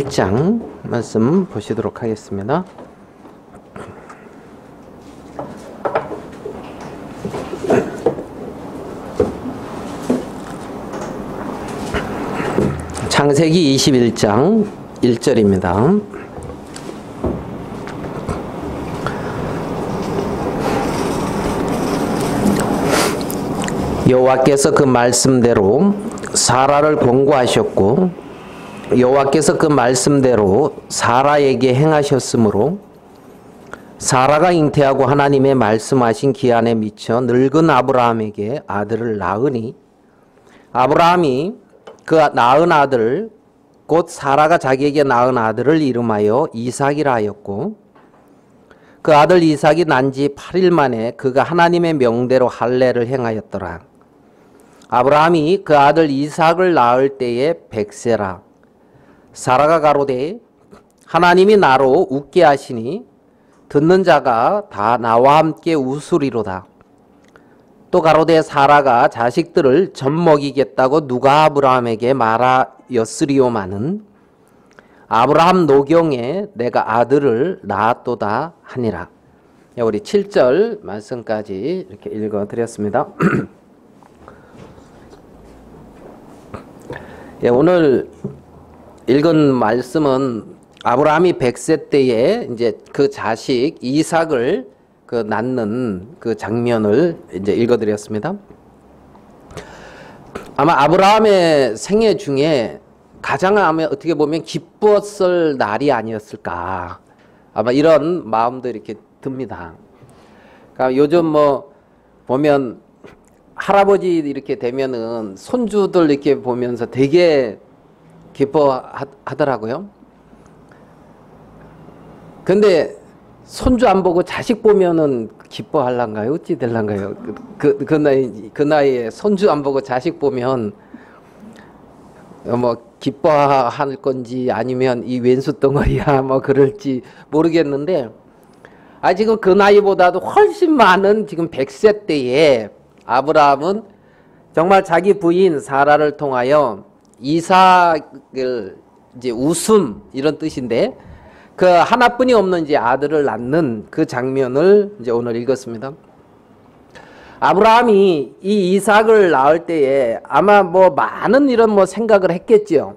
1장 말씀 보시도록 하겠습니다. 창세기 21장 1절입니다. 여호와께서 그 말씀대로 사라를 권고하셨고 여호와께서 그 말씀대로 사라에게 행하셨으므로 사라가 잉태하고 하나님의 말씀하신 기한에 미쳐 늙은 아브라함에게 아들을 낳으니 아브라함이 그 낳은 아들 곧 사라가 자기에게 낳은 아들을 이름하여 이삭이라 하였고 그 아들 이삭이 난 지 8일 만에 그가 하나님의 명대로 할례를 행하였더라. 아브라함이 그 아들 이삭을 낳을 때에 100세라. 사라가 가로되 하나님이 나로 웃게 하시니 듣는 자가 다 나와 함께 웃으리로다. 또 가로되 사라가 자식들을 젖먹이겠다고 누가 아브라함에게 말하였으리오마는 아브라함 노경에 내가 아들을 낳았도다 하니라. 우리 7절 말씀까지 이렇게 읽어드렸습니다. 오늘 읽은 말씀은 아브라함이 100세 때에 이제 그 자식 이삭을 낳는 그 장면을 이제 읽어드렸습니다. 아마 아브라함의 생애 중에 가장 어떻게 보면 기뻤을 날이 아니었을까. 아마 이런 마음도 이렇게 듭니다. 그러니까 요즘 뭐 보면 할아버지 이렇게 되면은 손주들 이렇게 보면서 되게 기뻐하더라고요. 근데 손주 안 보고 자식 보면은 기뻐할란가요? 어찌 될란가요? 그 나이에 손주 안 보고 자식 보면 뭐 기뻐할 건지 아니면 이 왼수 덩어리야 뭐 그럴지 모르겠는데 지금 그 나이보다도 훨씬 많은 지금 100세 때에 아브라함은 정말 자기 부인 사라를 통하여 이삭을 이제 웃음 이런 뜻인데 그 하나뿐이 없는 이제 아들을 낳는 그 장면을 이제 오늘 읽었습니다. 아브라함이 이 이삭을 낳을 때에 아마 뭐 많은 이런 뭐 생각을 했겠지요.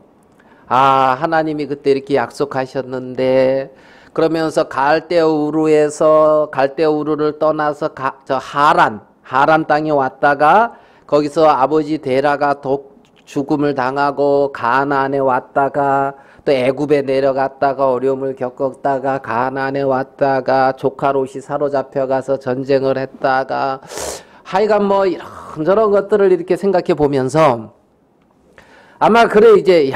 하나님이 그때 이렇게 약속하셨는데 그러면서 갈대우르에서 갈대우르를 떠나서 저 하란 땅에 왔다가 거기서 아버지 데라가 죽음을 당하고 가나안에 왔다가 또 애굽에 내려갔다가 어려움을 겪었다가 가나안에 왔다가 조카 롯이 사로잡혀가서 전쟁을 했다가 하여간 뭐 이런저런 것들을 이렇게 생각해 보면서 아마 그래 이제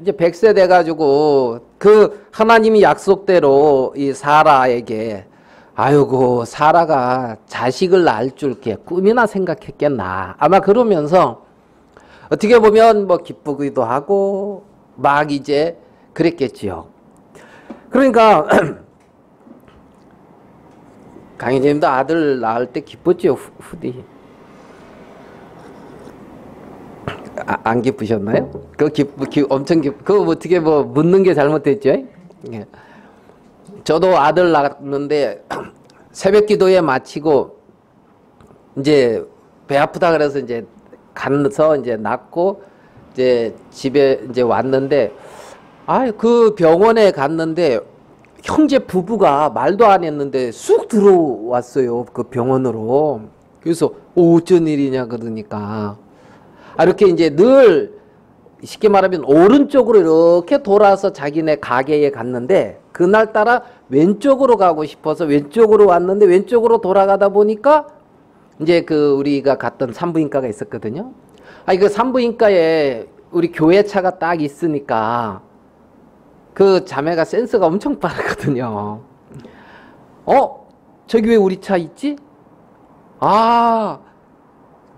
100세 돼가지고 그 하나님이 약속대로 이 사라에게 아이고 사라가 자식을 낳을 줄 이렇게 꿈이나 생각했겠나 아마 그러면서 어떻게 보면 뭐 기쁘기도 하고 막 이제 그랬겠지요. 그러니까 강희재님도 아들 낳을 때 기뻤지요. 후디 안 기쁘셨나요? 엄청 그거 어떻게 뭐 묻는 게 잘못됐죠? 예. 저도 아들 낳았는데 새벽 기도에 마치고 이제 배 아프다 그래서 이제 가서 이제 낳고 이제 집에 이제 왔는데 그 병원에 갔는데 형제 부부가 말도 안 했는데 쑥 들어왔어요. 그 병원으로. 그래서 어쩐 일이냐 그러니까 이렇게 이제 늘 쉽게 말하면 오른쪽으로 이렇게 돌아서 자기네 가게에 갔는데 그날따라 왼쪽으로 가고 싶어서 왼쪽으로 왔는데 왼쪽으로 돌아가다 보니까 이제 우리가 갔던 산부인과가 있었거든요. 그 산부인과에 우리 교회 차가 딱 있으니까 그 자매가 센스가 엄청 빠르거든요. 저기 왜 우리 차 있지?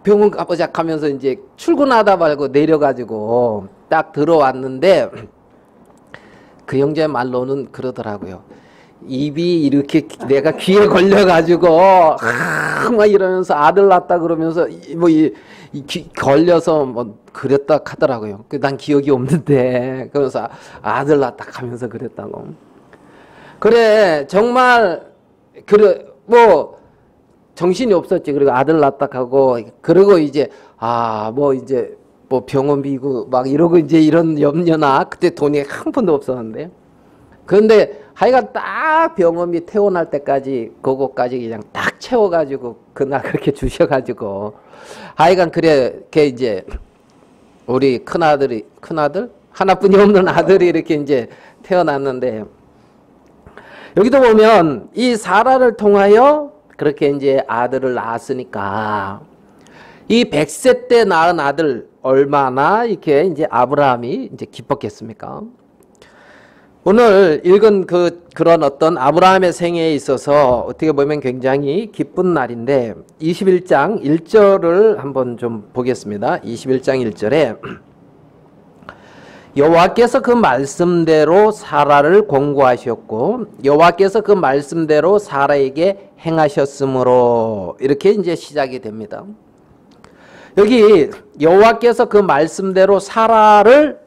병원 가보자 하면서 이제 출근하다 말고 내려가지고 딱 들어왔는데 그 형제 말로는 그러더라고요. 입이 이렇게 내가 귀에 걸려가지고 막 이러면서 아들 낳았다 그러면서 걸려서 뭐 그랬다 하더라고요. 난 기억이 없는데 그래서 아들 낳았다 하면서 그랬다고. 그래 정말 그래 뭐 정신이 없었지. 그리고 아들 낳았다 하고 그리고 이제 뭐 이제 뭐 병원비고 막 이러고 이제 이런 염려나 그때 돈이 한 푼도 없었는데. 그런데 하여간 딱 병원비 퇴원할 때까지 그거까지 그냥 딱 채워가지고 그날 그렇게 주셔가지고 하여간 그렇게 이제 우리 큰아들 하나뿐이 없는 아들이 이렇게 이제 태어났는데 여기도 보면 이 사라를 통하여 그렇게 이제 아들을 낳았으니까 이 100세 때 낳은 아들 얼마나 이렇게 이제 아브라함이 이제 기뻤겠습니까? 오늘 읽은 그런 어떤 아브라함의 생애에 있어서 어떻게 보면 굉장히 기쁜 날인데 21장 1절을 한번 좀 보겠습니다. 21장 1절에 여호와께서 그 말씀대로 사라를 권고하셨고 여호와께서 그 말씀대로 사라에게 행하셨으므로 이렇게 이제 시작이 됩니다. 여기 여호와께서 그 말씀대로 사라를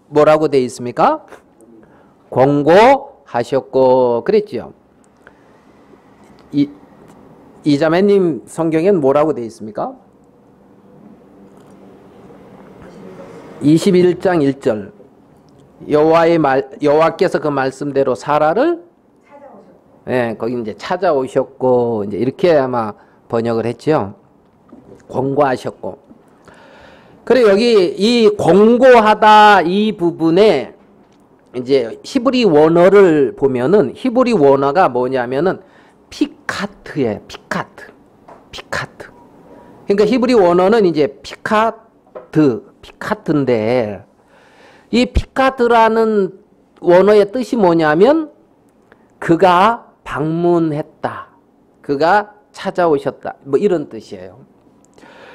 뭐라고 되어 있습니까? 권고하셨고 그랬죠. 이자매님 성경엔 뭐라고 되어 있습니까? 21장 1절 여호와께서 그 말씀대로 사라를 예, 거기 이제 찾아오셨고 이제 이렇게 아마 번역을 했죠. 권고하셨고. 그래 여기 이 권고하다 이 부분에 이제 히브리 원어를 보면은 히브리 원어가 뭐냐면은 피카트예요. 피카트. 그러니까 히브리 원어는 이제 피카트인데 이 피카트라는 원어의 뜻이 뭐냐면 그가 방문했다. 그가 찾아오셨다. 뭐 이런 뜻이에요.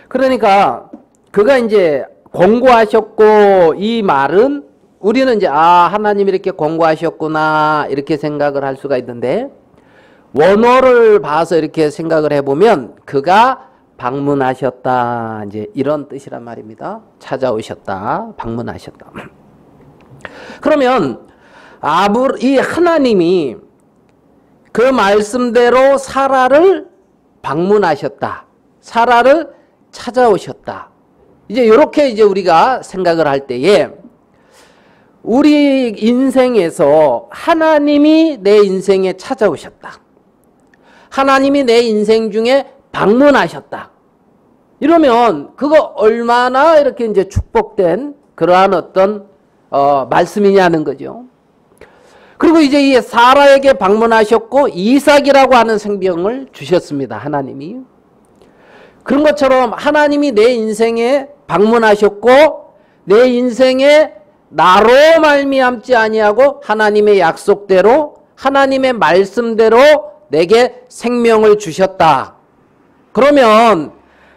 그러니까 그가 이제 권고하셨고 이 말은 우리는 이제 하나님이 이렇게 권고하셨구나 이렇게 생각을 할 수가 있는데 원어를 봐서 이렇게 생각을 해보면 그가 방문하셨다 이제 이런 뜻이란 말입니다. 찾아오셨다, 방문하셨다. 그러면 이 하나님이 그 말씀대로 사라를 방문하셨다, 사라를 찾아오셨다. 이제 이렇게 이제 우리가 생각을 할 때에 우리 인생에서 하나님이 내 인생에 찾아오셨다. 하나님이 내 인생 중에 방문하셨다. 이러면 그거 얼마나 이렇게 이제 축복된 그러한 어떤 말씀이냐는 거죠. 그리고 이제 이 사라에게 방문하셨고 이삭이라고 하는 생명을 주셨습니다. 하나님이. 그런 것처럼 하나님이 내 인생에 방문하셨고 내 인생에 나로 말미암지 아니하고 하나님의 약속대로 하나님의 말씀대로 내게 생명을 주셨다. 그러면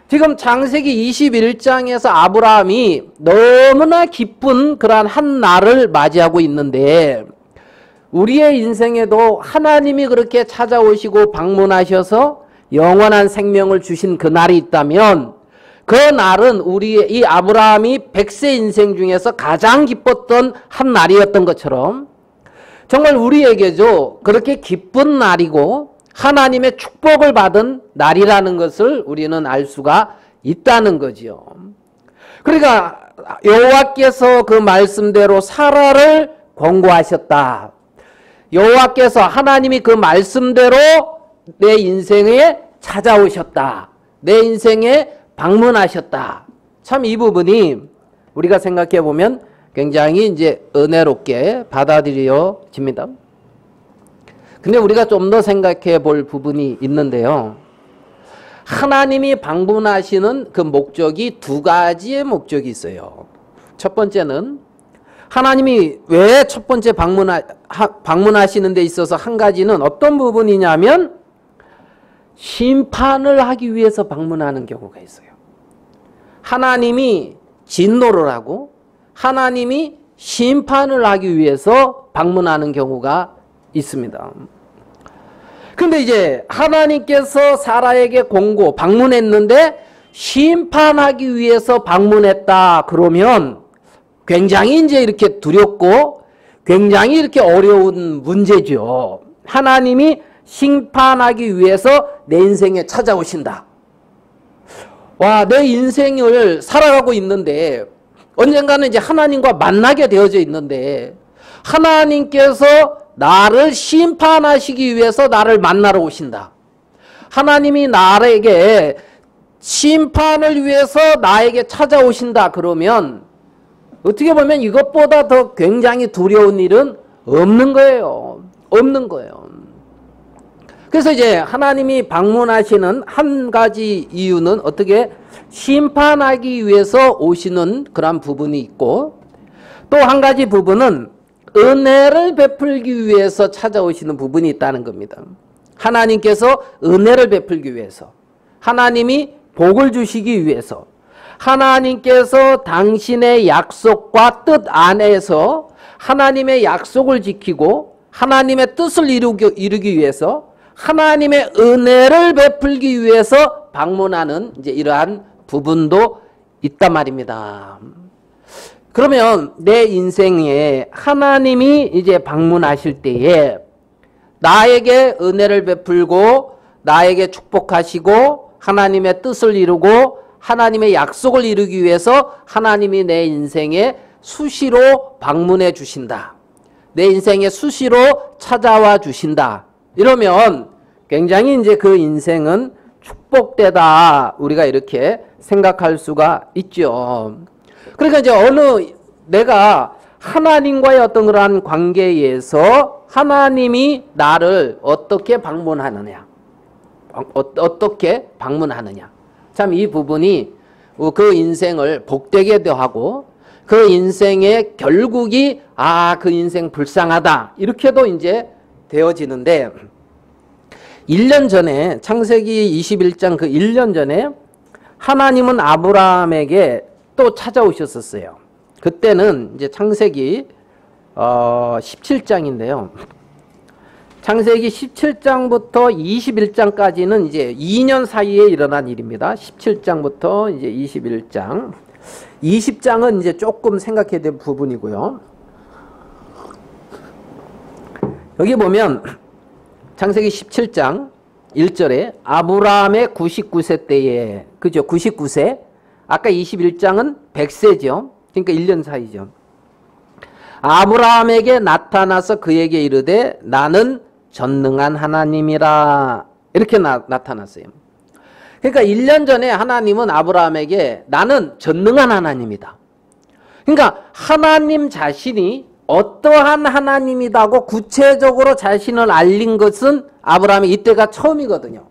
지금 창세기 21장에서 아브라함이 너무나 기쁜 그러한 한 날을 맞이하고 있는데 우리의 인생에도 하나님이 그렇게 찾아오시고 방문하셔서 영원한 생명을 주신 그 날이 있다면 그 날은 우리의 이 아브라함이 100세 인생 중에서 가장 기뻤던 한 날이었던 것처럼 정말 우리에게도 그렇게 기쁜 날이고 하나님의 축복을 받은 날이라는 것을 우리는 알 수가 있다는 거지요. 그러니까 여호와께서 그 말씀대로 사라를 권고하셨다. 여호와께서 하나님이 그 말씀대로 내 인생에 찾아오셨다. 내 인생에 방문하셨다. 참 이 부분이 우리가 생각해 보면 굉장히 이제 은혜롭게 받아들여집니다. 근데 우리가 좀 더 생각해 볼 부분이 있는데요. 하나님이 방문하시는 그 목적이 두 가지의 목적이 있어요. 첫 번째는 하나님이 왜 첫 번째 방문하시는 데 있어서 한 가지는 어떤 부분이냐면 심판을 하기 위해서 방문하는 경우가 있어요. 하나님이 진노를 하고 하나님이 심판을 하기 위해서 방문하는 경우가 있습니다. 근데 이제 하나님께서 사라에게 방문했는데 심판하기 위해서 방문했다. 그러면 굉장히 이제 이렇게 두렵고 굉장히 이렇게 어려운 문제죠. 하나님이 심판하기 위해서 내 인생에 찾아오신다. 와, 내 인생을 살아가고 있는데 언젠가는 이제 하나님과 만나게 되어져 있는데 하나님께서 나를 심판하시기 위해서 나를 만나러 오신다. 하나님이 나에게 심판을 위해서 나에게 찾아오신다. 그러면 어떻게 보면 이것보다 더 굉장히 두려운 일은 없는 거예요. 없는 거예요. 그래서 이제 하나님이 방문하시는 한 가지 이유는 어떻게 심판하기 위해서 오시는 그런 부분이 있고 또 한 가지 부분은 은혜를 베풀기 위해서 찾아오시는 부분이 있다는 겁니다. 하나님께서 은혜를 베풀기 위해서 하나님이 복을 주시기 위해서 하나님께서 당신의 약속과 뜻 안에서 하나님의 약속을 지키고 하나님의 뜻을 이루기 위해서 하나님의 은혜를 베풀기 위해서 방문하는 이제 이러한 부분도 있단 말입니다. 그러면 내 인생에 하나님이 이제 방문하실 때에 나에게 은혜를 베풀고 나에게 축복하시고 하나님의 뜻을 이루고 하나님의 약속을 이루기 위해서 하나님이 내 인생에 수시로 방문해 주신다. 내 인생에 수시로 찾아와 주신다. 이러면 굉장히 이제 그 인생은 축복되다. 우리가 이렇게 생각할 수가 있죠. 그러니까 이제 내가 하나님과의 어떤 그러한 관계에서 하나님이 나를 어떻게 방문하느냐. 어떻게 방문하느냐. 참 이 부분이 그 인생을 복되게 하고 그 인생의 결국이 그 인생 불쌍하다. 이렇게도 이제 되어지는데 1년 전에 창세기 21장 그 1년 전에 하나님은 아브라함에게 또 찾아오셨었어요. 그때는 이제 창세기 17장인데요. 창세기 17장부터 21장까지는 이제 2년 사이에 일어난 일입니다. 17장부터 이제 21장. 20장은 이제 조금 생각해야 될 부분이고요. 여기 보면 창세기 17장 1절에 아브라함의 99세 때에, 그죠? 99세. 아까 21장은 100세죠. 그러니까 1년 사이죠. 아브라함에게 나타나서 그에게 이르되 나는 전능한 하나님이라. 이렇게 나타났어요. 그러니까 1년 전에 하나님은 아브라함에게 나는 전능한 하나님이다. 그러니까 하나님 자신이 어떠한 하나님이다고 구체적으로 자신을 알린 것은 아브라함이 이때가 처음이거든요.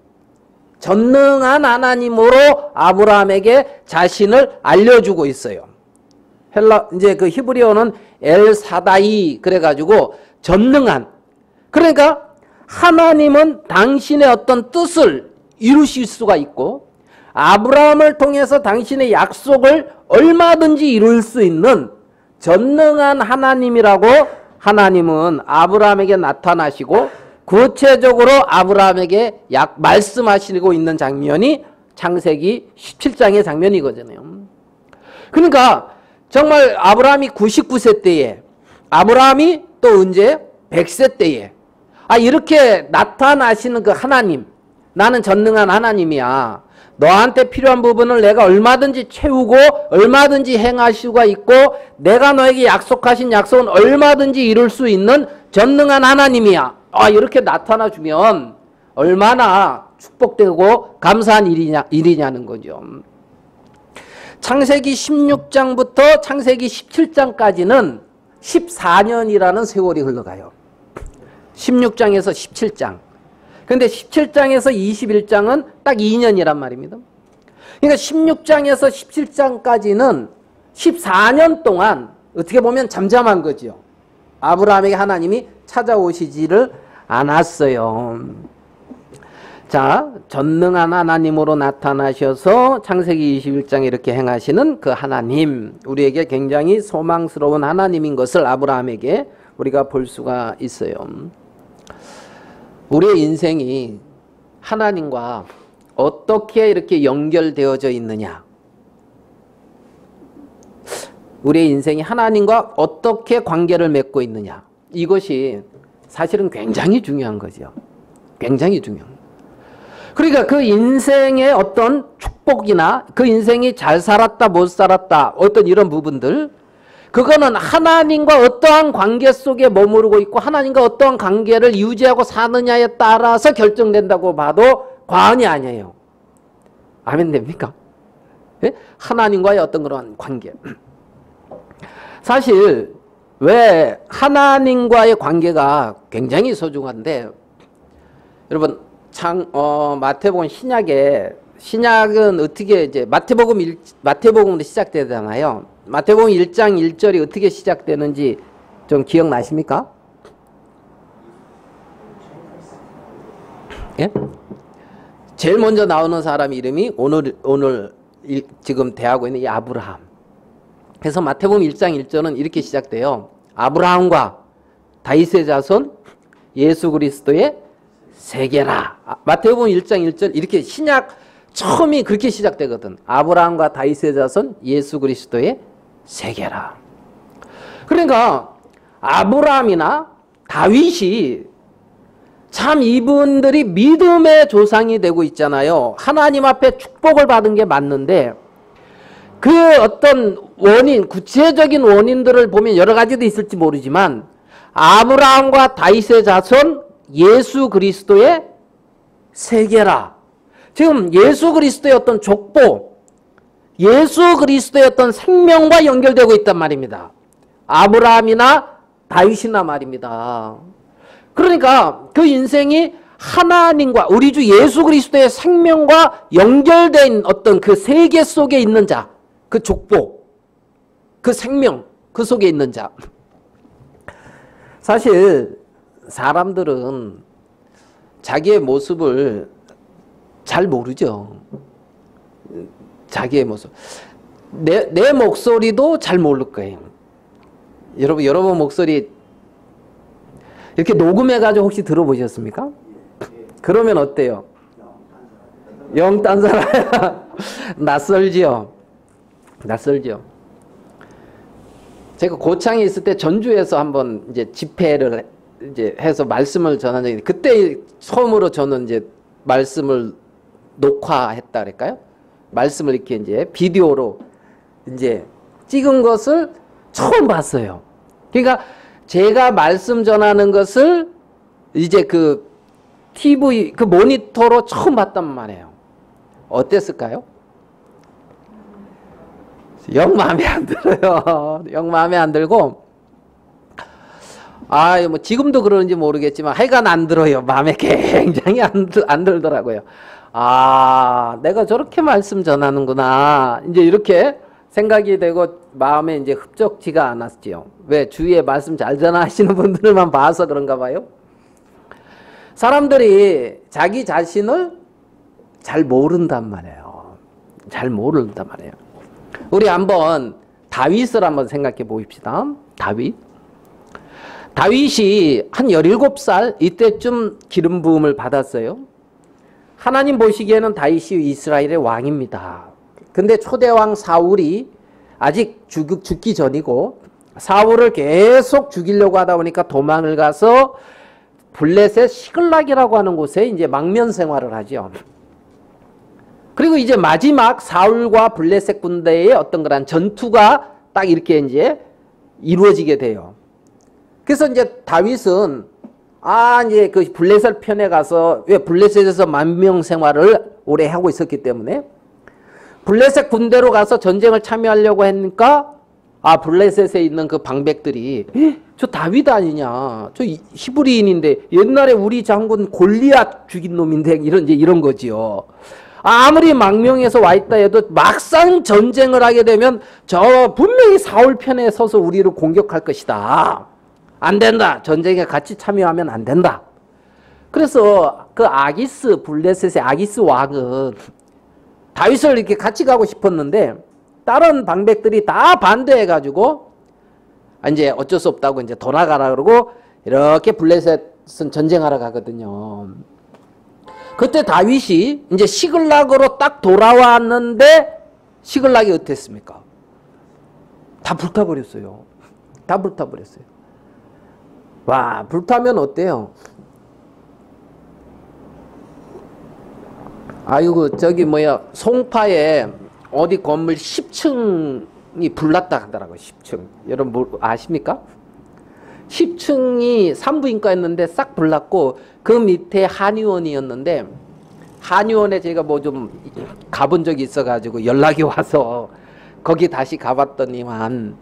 전능한 하나님으로 아브라함에게 자신을 알려주고 있어요. 이제 그 히브리어는 엘사다이 그래가지고 전능한. 그러니까 하나님은 당신의 어떤 뜻을 이루실 수가 있고 아브라함을 통해서 당신의 약속을 얼마든지 이룰 수 있는 전능한 하나님이라고 하나님은 아브라함에게 나타나시고 구체적으로 아브라함에게 말씀하시고 있는 장면이 창세기 17장의 장면이거든요. 그러니까 정말 아브라함이 99세 때에 아브라함이 또 언제 100세 때에 이렇게 나타나시는 그 하나님, 나는 전능한 하나님이야. 너한테 필요한 부분을 내가 얼마든지 채우고 얼마든지 행할 수가 있고 내가 너에게 약속하신 약속은 얼마든지 이룰 수 있는 전능한 하나님이야. 이렇게 나타나주면 얼마나 축복되고 감사한 일이냐는 거죠. 창세기 16장부터 창세기 17장까지는 14년이라는 세월이 흘러가요. 16장에서 17장. 근데 17장에서 21장은 딱 2년이란 말입니다. 그러니까 16장에서 17장까지는 14년 동안 어떻게 보면 잠잠한 거죠. 아브라함에게 하나님이 찾아오시지를 않았어요. 자, 전능한 하나님으로 나타나셔서 창세기 21장에 이렇게 행하시는 그 하나님, 우리에게 굉장히 소망스러운 하나님인 것을 아브라함에게 우리가 볼 수가 있어요. 우리의 인생이 하나님과 어떻게 이렇게 연결되어져 있느냐. 우리의 인생이 하나님과 어떻게 관계를 맺고 있느냐. 이것이 사실은 굉장히 중요한 거죠. 굉장히 중요한 거예요. 그러니까 그 인생의 어떤 축복이나 그 인생이 잘 살았다 못 살았다 어떤 이런 부분들, 그거는 하나님과 어떠한 관계 속에 머무르고 있고 하나님과 어떠한 관계를 유지하고 사느냐에 따라서 결정된다고 봐도 과언이 아니에요. 아멘 됩니까? 예? 하나님과의 어떤 그런 관계. 사실 왜 하나님과의 관계가 굉장히 소중한데, 여러분 마태복음 신약은 어떻게 이제 마태복음으로 시작되잖아요. 마태복음 1장 1절이 어떻게 시작되는지 좀 기억나십니까? 예? 제일 먼저 나오는 사람 이름이 오늘 지금 대하고 있는 이 아브라함. 그래서 마태복음 1장 1절은 이렇게 시작돼요. 아브라함과 다윗의 자손 예수 그리스도의 세계라. 마태복음 1장 1절 이렇게 신약 처음이 그렇게 시작되거든. 아브라함과 다윗의 자손 예수 그리스도의 세계라. 그러니까 아브라함이나 다윗이 참 이분들이 믿음의 조상이 되고 있잖아요. 하나님 앞에 축복을 받은 게 맞는데 그 어떤 원인, 구체적인 원인들을 보면 여러 가지도 있을지 모르지만 아브라함과 다윗의 자손 예수 그리스도의 세계라. 지금 예수 그리스도의 어떤 족보, 예수 그리스도의 어떤 생명과 연결되고 있단 말입니다. 아브라함이나 다윗이나 말입니다. 그러니까 그 인생이 하나님과 우리 주 예수 그리스도의 생명과 연결된 어떤 그 세계 속에 있는 자, 그 족보, 그 생명, 그 속에 있는 자. 사실 사람들은 자기의 모습을 잘 모르죠. 자기의 모습. 내 목소리도 잘 모를 거예요. 여러분 목소리 이렇게 녹음해가지고 혹시 들어보셨습니까? 그러면 어때요? 영 딴 사람. 낯설지요? 낯설죠? 제가 고창에 있을 때 전주에서 한번 이제 집회를 이제 해서 말씀을 전한 적이 있는데, 그때 처음으로 저는 이제 말씀을 녹화했다 그럴까요? 말씀을 이렇게 이제 비디오로 이제 찍은 것을 처음 봤어요. 그러니까 제가 말씀 전하는 것을 이제 그 TV, 그 모니터로 처음 봤단 말이에요. 어땠을까요? 영 마음에 안 들어요. 영 마음에 안 들고, 뭐 지금도 그러는지 모르겠지만 하여간 안 들어요. 마음에 굉장히 안 들더라고요. 내가 저렇게 말씀 전하는구나. 이제 이렇게 생각이 되고 마음에 이제 흡족지가 않았지요. 왜? 주위에 말씀 잘 전하시는 분들만 봐서 그런가 봐요. 사람들이 자기 자신을 잘 모른단 말이에요. 잘 모른단 말이에요. 우리 한번 다윗을 한번 생각해 보십시다. 다윗이 한 17살 이때쯤 기름 부음을 받았어요. 하나님 보시기에는 다윗이 이스라엘의 왕입니다. 근데 초대왕 사울이 아직 죽기 전이고, 사울을 계속 죽이려고 하다 보니까 도망을 가서 블레셋 시글락이라고 하는 곳에 이제 망명 생활을 하죠. 그리고 이제 마지막 사울과 블레셋 군대의 어떤 그런 전투가 딱 이렇게 이제 이루어지게 돼요. 그래서 이제 다윗은 이제 그 블레셋 편에 가서, 왜? 블레셋에서 망명 생활을 오래 하고 있었기 때문에 블레셋 군대로 가서 전쟁을 참여하려고 하니까 블레셋에 있는 그 방백들이 저 다윗 아니냐, 저 히브리인인데 옛날에 우리 장군 골리앗 죽인 놈인데 이런 거지요. 아무리 망명해서 와 있다 해도 막상 전쟁을 하게 되면 저 분명히 사울 편에 서서 우리를 공격할 것이다. 안 된다. 전쟁에 같이 참여하면 안 된다. 그래서 그 블레셋의 아기스 왕은 다윗을 이렇게 같이 가고 싶었는데 다른 방백들이 다 반대해가지고 이제 어쩔 수 없다고 이제 돌아가라 그러고 이렇게 블레셋 전쟁하러 가거든요. 그때 다윗이 이제 시글락으로 딱 돌아왔는데 시글락이 어땠습니까? 다 불타버렸어요. 다 불타버렸어요. 와, 불타면 어때요? 아이고, 저기 뭐야, 송파에 어디 건물 10층이 불났다 하더라고요. 10층. 여러분 뭐 아십니까? 10층이 산부인과였는데 싹 불났고 그 밑에 한의원이었는데 한의원에 제가 뭐 좀 가본 적이 있어가지고 연락이 와서 거기 다시 가봤더니만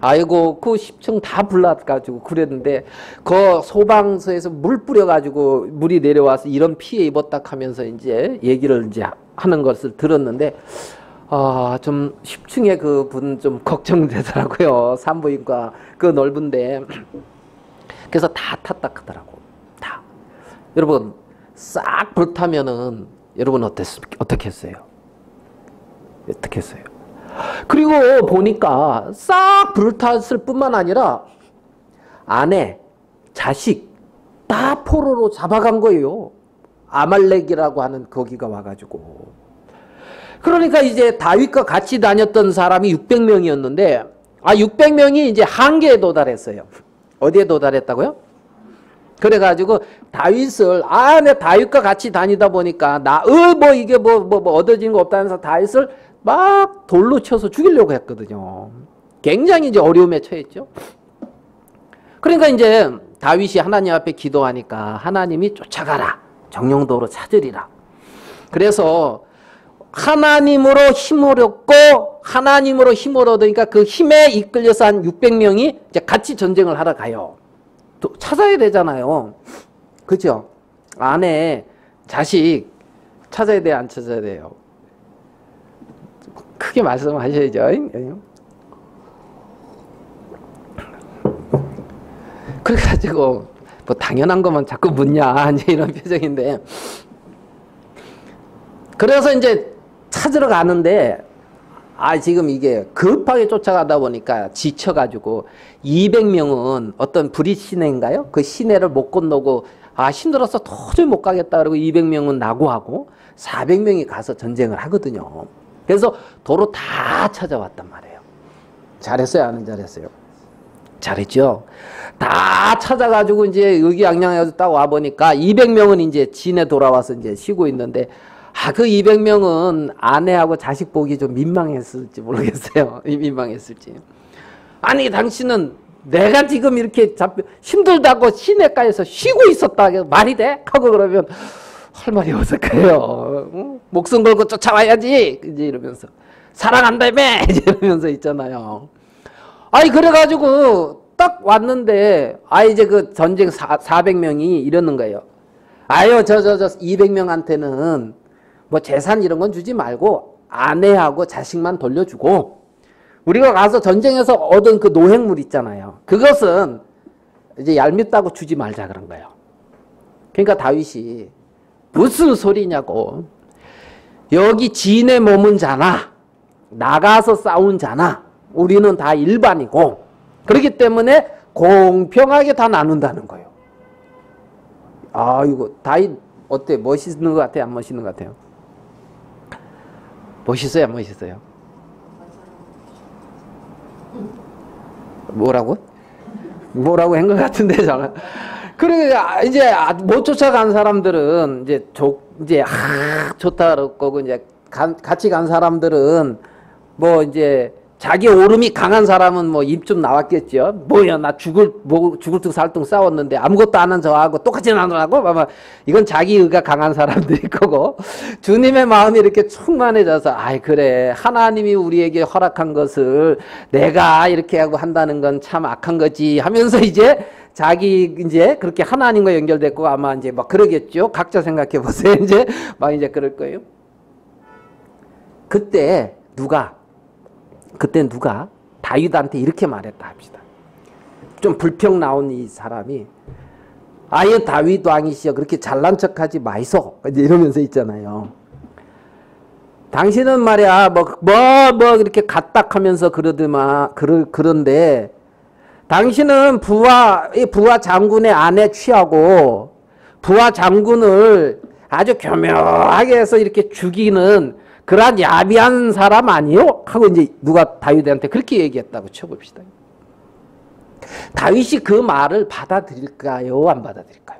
아이고 그 10층 다 불났가지고 그랬는데 그 소방서에서 물 뿌려가지고 물이 내려와서 이런 피해 입었다 하면서 이제 얘기를 이제 하는 것을 들었는데 좀 10층에 그 분 좀 걱정되더라고요. 산부인과 그 넓은데. 그래서 다 탔다 하더라고. 다. 여러분 싹 불타면은 여러분 어떻게 했어요? 어떻게 했어요? 그리고 보니까 싹 불탔을 뿐만 아니라 아내, 자식 다 포로로 잡아간 거예요. 아말렉이라고 하는 거기가 와가지고. 그러니까 이제 다윗과 같이 다녔던 사람이 600명이었는데 600명이 이제 한계에 도달했어요. 어디에 도달했다고요? 그래가지고 다윗을 내 다윗과 같이 다니다 보니까 뭐 이게 뭐 얻어진 거 없다면서 다윗을 막 돌로 쳐서 죽이려고 했거든요. 굉장히 이제 어려움에 처했죠. 그러니까 이제 다윗이 하나님 앞에 기도하니까 하나님이 쫓아가라. 정령도로 찾으리라. 그래서 하나님으로 힘을 얻고 하나님으로 힘을 얻으니까 그 힘에 이끌려서 한 600명이 이제 같이 전쟁을 하러 가요. 또 찾아야 되잖아요. 그죠? 아내, 자식 찾아야 돼요? 안 찾아야 돼요? 크게 말씀하셔야죠. 그래가지고 뭐 당연한 것만 자꾸 묻냐 이제 이런 표정인데 그래서 이제 찾으러 가는데 지금 이게 급하게 쫓아가다 보니까 지쳐가지고 200명은 어떤 브릿 시내인가요? 그 시내를 못 건너고 힘들어서 도저히 못 가겠다 그러고 200명은 낙오하고 400명이 가서 전쟁을 하거든요. 그래서 도로 다 찾아왔단 말이에요. 잘했어요? 안 잘했어요? 잘했죠? 다 찾아가지고 이제 의기양양해서 딱 와보니까 200명은 이제 진에 돌아와서 이제 쉬고 있는데 그 200명은 아내하고 자식 보기 좀 민망했을지 모르겠어요. 민망했을지. 아니 당신은 내가 지금 이렇게 힘들다고 시내가에서 쉬고 있었다. 말이 돼? 하고 그러면 할 말이 없을 거예요. 목숨 걸고 쫓아와야지. 이제 이러면서 사랑한다며 이러면서 있잖아요. 그래가지고 딱 왔는데 이제 그 전쟁 400명이 이러는 거예요. 저 200명한테는 뭐 재산 이런 건 주지 말고 아내하고 자식만 돌려주고 우리가 가서 전쟁에서 얻은 그 노획물 있잖아요. 그것은 이제 얄밉다고 주지 말자 그런 거예요. 그러니까 다윗이 무슨 소리냐고. 여기 진에 머문 자나 나가서 싸운 자나 우리는 다 일반이고 그렇기 때문에 공평하게 다 나눈다는 거예요. 이거 다윗 어때? 멋있는 것 같아요? 안 멋있는 것 같아요? 멋있어요? 안 멋있어요? 뭐라고 한 것 같은데 저는. 그러니까 이제 못 쫓아간 사람들은 이제 좋다 그러고 이제 같이 간 사람들은 뭐 이제 자기 오름이 강한 사람은 뭐 입 좀 나왔겠죠. 뭐야 나 죽을 듯 살등 싸웠는데 아무것도 안 한 저하고 똑같이 나누라고? 아마 이건 자기 의가 강한 사람들일 거고 주님의 마음이 이렇게 충만해져서 그래 하나님이 우리에게 허락한 것을 내가 이렇게 하고 한다는 건 참 악한 거지 하면서 이제 자기 이제 그렇게 하나님과 연결됐고 아마 이제 막 그러겠죠. 각자 생각해 보세요. 이제 막 이제 그럴 거예요. 그때 누가 다윗한테 이렇게 말했다 합시다. 좀 불평 나온 이 사람이 다윗 왕이시여 그렇게 잘난 척하지 마이소 이러면서 있잖아요. 당신은 말이야 뭐 이렇게 갖닥하면서 그러더만 그런데 당신은 부하 장군의 아내 취하고 부하 장군을 아주 교묘하게 해서 이렇게 죽이는 그러한 야비한 사람 아니요? 하고 이제 누가 다윗한테 그렇게 얘기했다고 쳐봅시다. 다윗이 그 말을 받아들일까요? 안 받아들일까요?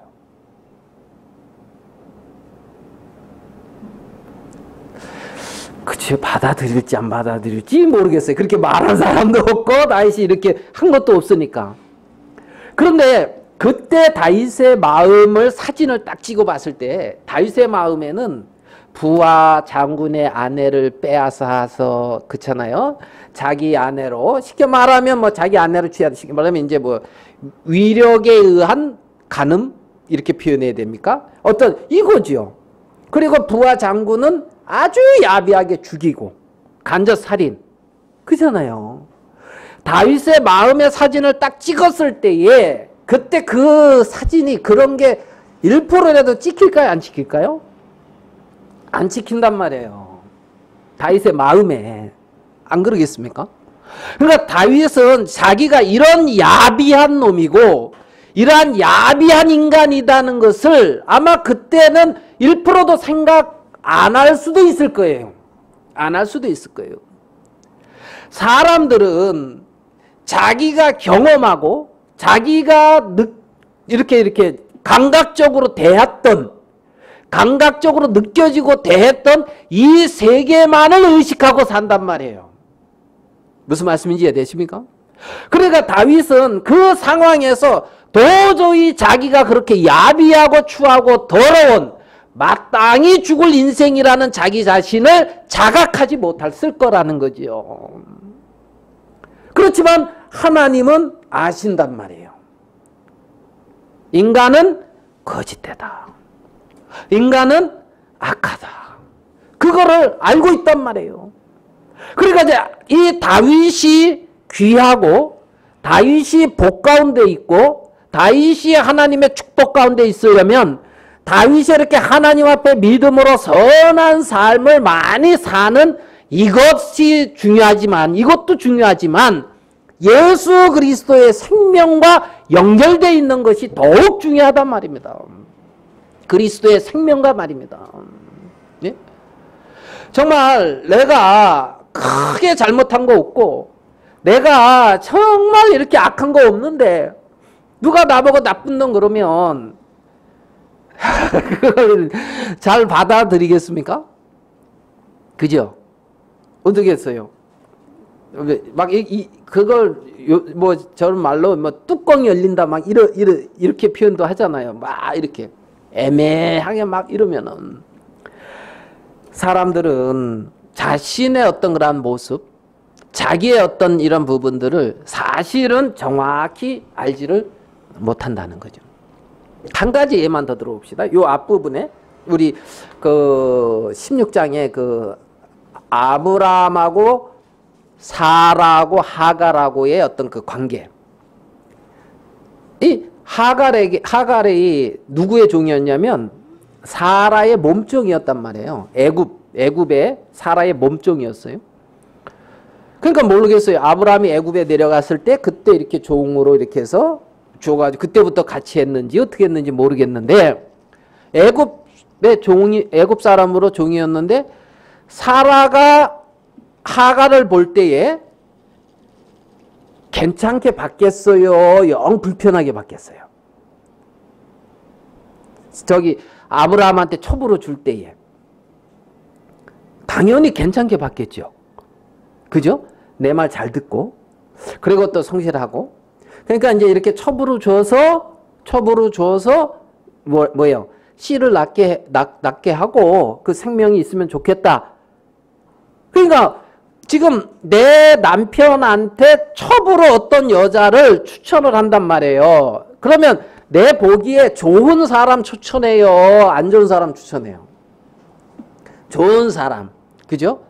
그치, 받아들일지 안 받아들일지 모르겠어요. 그렇게 말한 사람도 없고 다윗이 이렇게 한 것도 없으니까. 그런데 그때 다윗의 마음을 사진을 딱 찍어봤을 때 다윗의 마음에는 부하 장군의 아내를 빼앗아서 그렇잖아요. 자기 아내로 쉽게 말하면 뭐 자기 아내로 취하다 쉽게 말하면 이제 뭐 위력에 의한 간음 이렇게 표현해야 됩니까? 어떤 이거지요. 그리고 부하 장군은 아주 야비하게 죽이고 간접 살인 그잖아요. 다윗의 마음의 사진을 딱 찍었을 때에 그때 그 사진이 그런 게 1%라도 찍힐까요? 안 찍힐까요? 안 찍힌단 말이에요. 다윗의 마음에. 안 그러겠습니까? 그러니까 다윗은 자기가 이런 야비한 놈이고 이러한 야비한 인간이라는 것을 아마 그때는 1%도 생각 안 할 수도 있을 거예요. 안 할 수도 있을 거예요. 사람들은 자기가 경험하고 자기가 이렇게 감각적으로 대했던 감각적으로 느껴지고 대했던 이 세계만을 의식하고 산단 말이에요. 무슨 말씀인지 이해되십니까? 그러니까 다윗은 그 상황에서 도저히 자기가 그렇게 야비하고 추하고 더러운 마땅히 죽을 인생이라는 자기 자신을 자각하지 못했을 거라는 거지요. 그렇지만 하나님은 아신단 말이에요. 인간은 거짓되다. 인간은 악하다. 그거를 알고 있단 말이에요. 그러니까 이제 이 다윗이 귀하고 다윗이 복 가운데 있고 다윗이 하나님의 축복 가운데 있으려면 다윗이 이렇게 하나님 앞에 믿음으로 선한 삶을 많이 사는 이것이 중요하지만 이것도 중요하지만 예수 그리스도의 생명과 연결되어 있는 것이 더욱 중요하단 말입니다. 그리스도의 생명과 말입니다. 예? 정말 내가 크게 잘못한 거 없고 내가 정말 이렇게 악한 거 없는데 누가 나보고 나쁜 놈 그러면 그걸 잘 받아들이겠습니까? 그죠? 어떻게 했어요? 막 그걸 뭐 저런 말로 뭐 뚜껑이 열린다 막 이렇게 표현도 하잖아요. 막 이렇게 애매하게 막 이러면은 사람들은 자신의 어떤 그런 모습, 자기의 어떤 이런 부분들을 사실은 정확히 알지를 못한다는 거죠. 한 가지 예만 더 들어봅시다. 요 앞부분에 우리 그 16장에 그 아브라함하고 사라하고 하갈하고의 어떤 그 관계. 이 하갈이 누구의 종이었냐면 사라의 몸종이었단 말이에요. 애굽의 사라의 몸종이었어요. 그러니까 모르겠어요. 아브라함이 애굽에 내려갔을 때 그때 이렇게 종으로 이렇게 해서 줘가지고 그때부터 같이 했는지 어떻게 했는지 모르겠는데 애굽 사람으로 종이었는데 사라가 하갈을 볼 때에 괜찮게 받겠어요? 영 불편하게 받겠어요? 저기 아브라함한테 첩으로 줄 때에 당연히 괜찮게 받겠죠. 그죠? 내 말 잘 듣고 그리고 또 성실하고 그러니까 이제 이렇게 첩으로 줘서 뭐예요? 씨를 낳게 하고 그 생명이 있으면 좋겠다. 그러니까 지금 내 남편한테 첩으로 어떤 여자를 추천을 한단 말이에요. 그러면 내 보기에 좋은 사람 추천해요? 안 좋은 사람 추천해요? 좋은 사람. 그죠?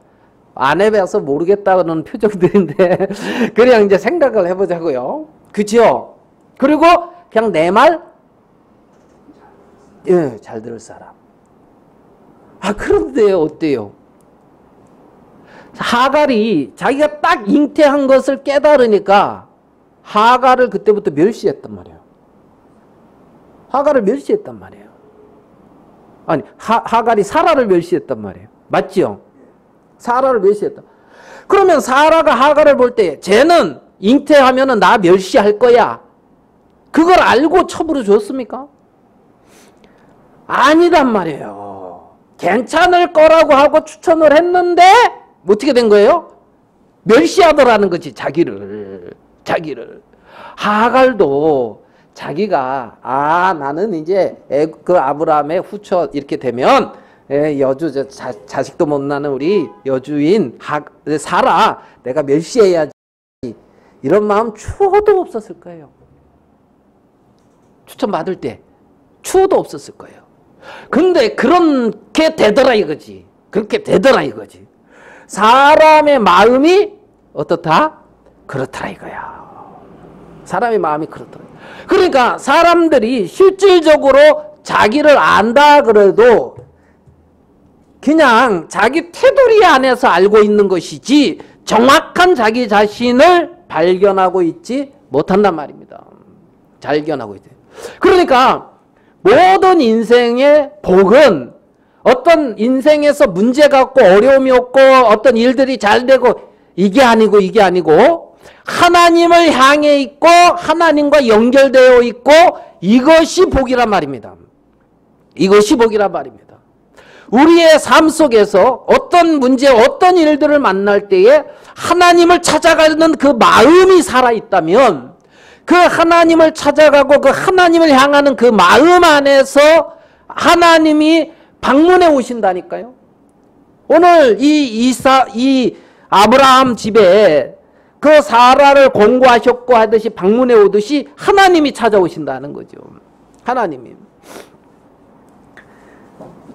안 해봐서 모르겠다는 표정들인데 그냥 이제 생각을 해보자고요. 그죠? 그리고 그냥 내 말 잘 들을 사람. 그런데 어때요? 하갈이 자기가 딱 잉태한 것을 깨달으니까 하갈을 그때부터 멸시했단 말이에요. 하갈을 멸시했단 말이에요. 아니, 하갈이 사라를 멸시했단 말이에요. 맞지요? 사라를 멸시했다. 그러면 사라가 하갈을 볼 때 쟤는 잉태하면은 나 멸시할 거야. 그걸 알고 처벌을 줬습니까? 아니단 말이에요. 괜찮을 거라고 하고 추천을 했는데 어떻게 된 거예요? 멸시하더라는 거지, 자기를. 하갈도 자기가 나는 이제 그 아브라함의 후처 이렇게 되면 여주 자식도 못 나는 우리 여주인 사라 내가 멸시해야지 이런 마음 추호도 없었을 거예요. 추천 받을 때 추호도 없었을 거예요. 근데 그렇게 되더라 이거지. 그렇게 되더라 이거지. 사람의 마음이 어떻다? 그렇더라 이거야. 사람의 마음이 그렇더라. 그러니까 사람들이 실질적으로 자기를 안다 그래도 그냥 자기 테두리 안에서 알고 있는 것이지 정확한 자기 자신을 발견하고 있지 못한단 말입니다. 발견하고 있대. 그러니까 모든 인생의 복은 어떤 인생에서 문제가 없고 어려움이 없고 어떤 일들이 잘 되고 이게 아니고 하나님을 향해 있고 하나님과 연결되어 있고 이것이 복이란 말입니다. 이것이 복이란 말입니다. 우리의 삶 속에서 어떤 문제, 어떤 일들을 만날 때에 하나님을 찾아가는 그 마음이 살아있다면 그 하나님을 찾아가고 그 하나님을 향하는 그 마음 안에서 하나님이 방문해 오신다니까요. 오늘 이 아브라함 집에 그 사라를 공고하셨고 하듯이 방문해 오듯이 하나님이 찾아오신다는 거죠. 하나님이.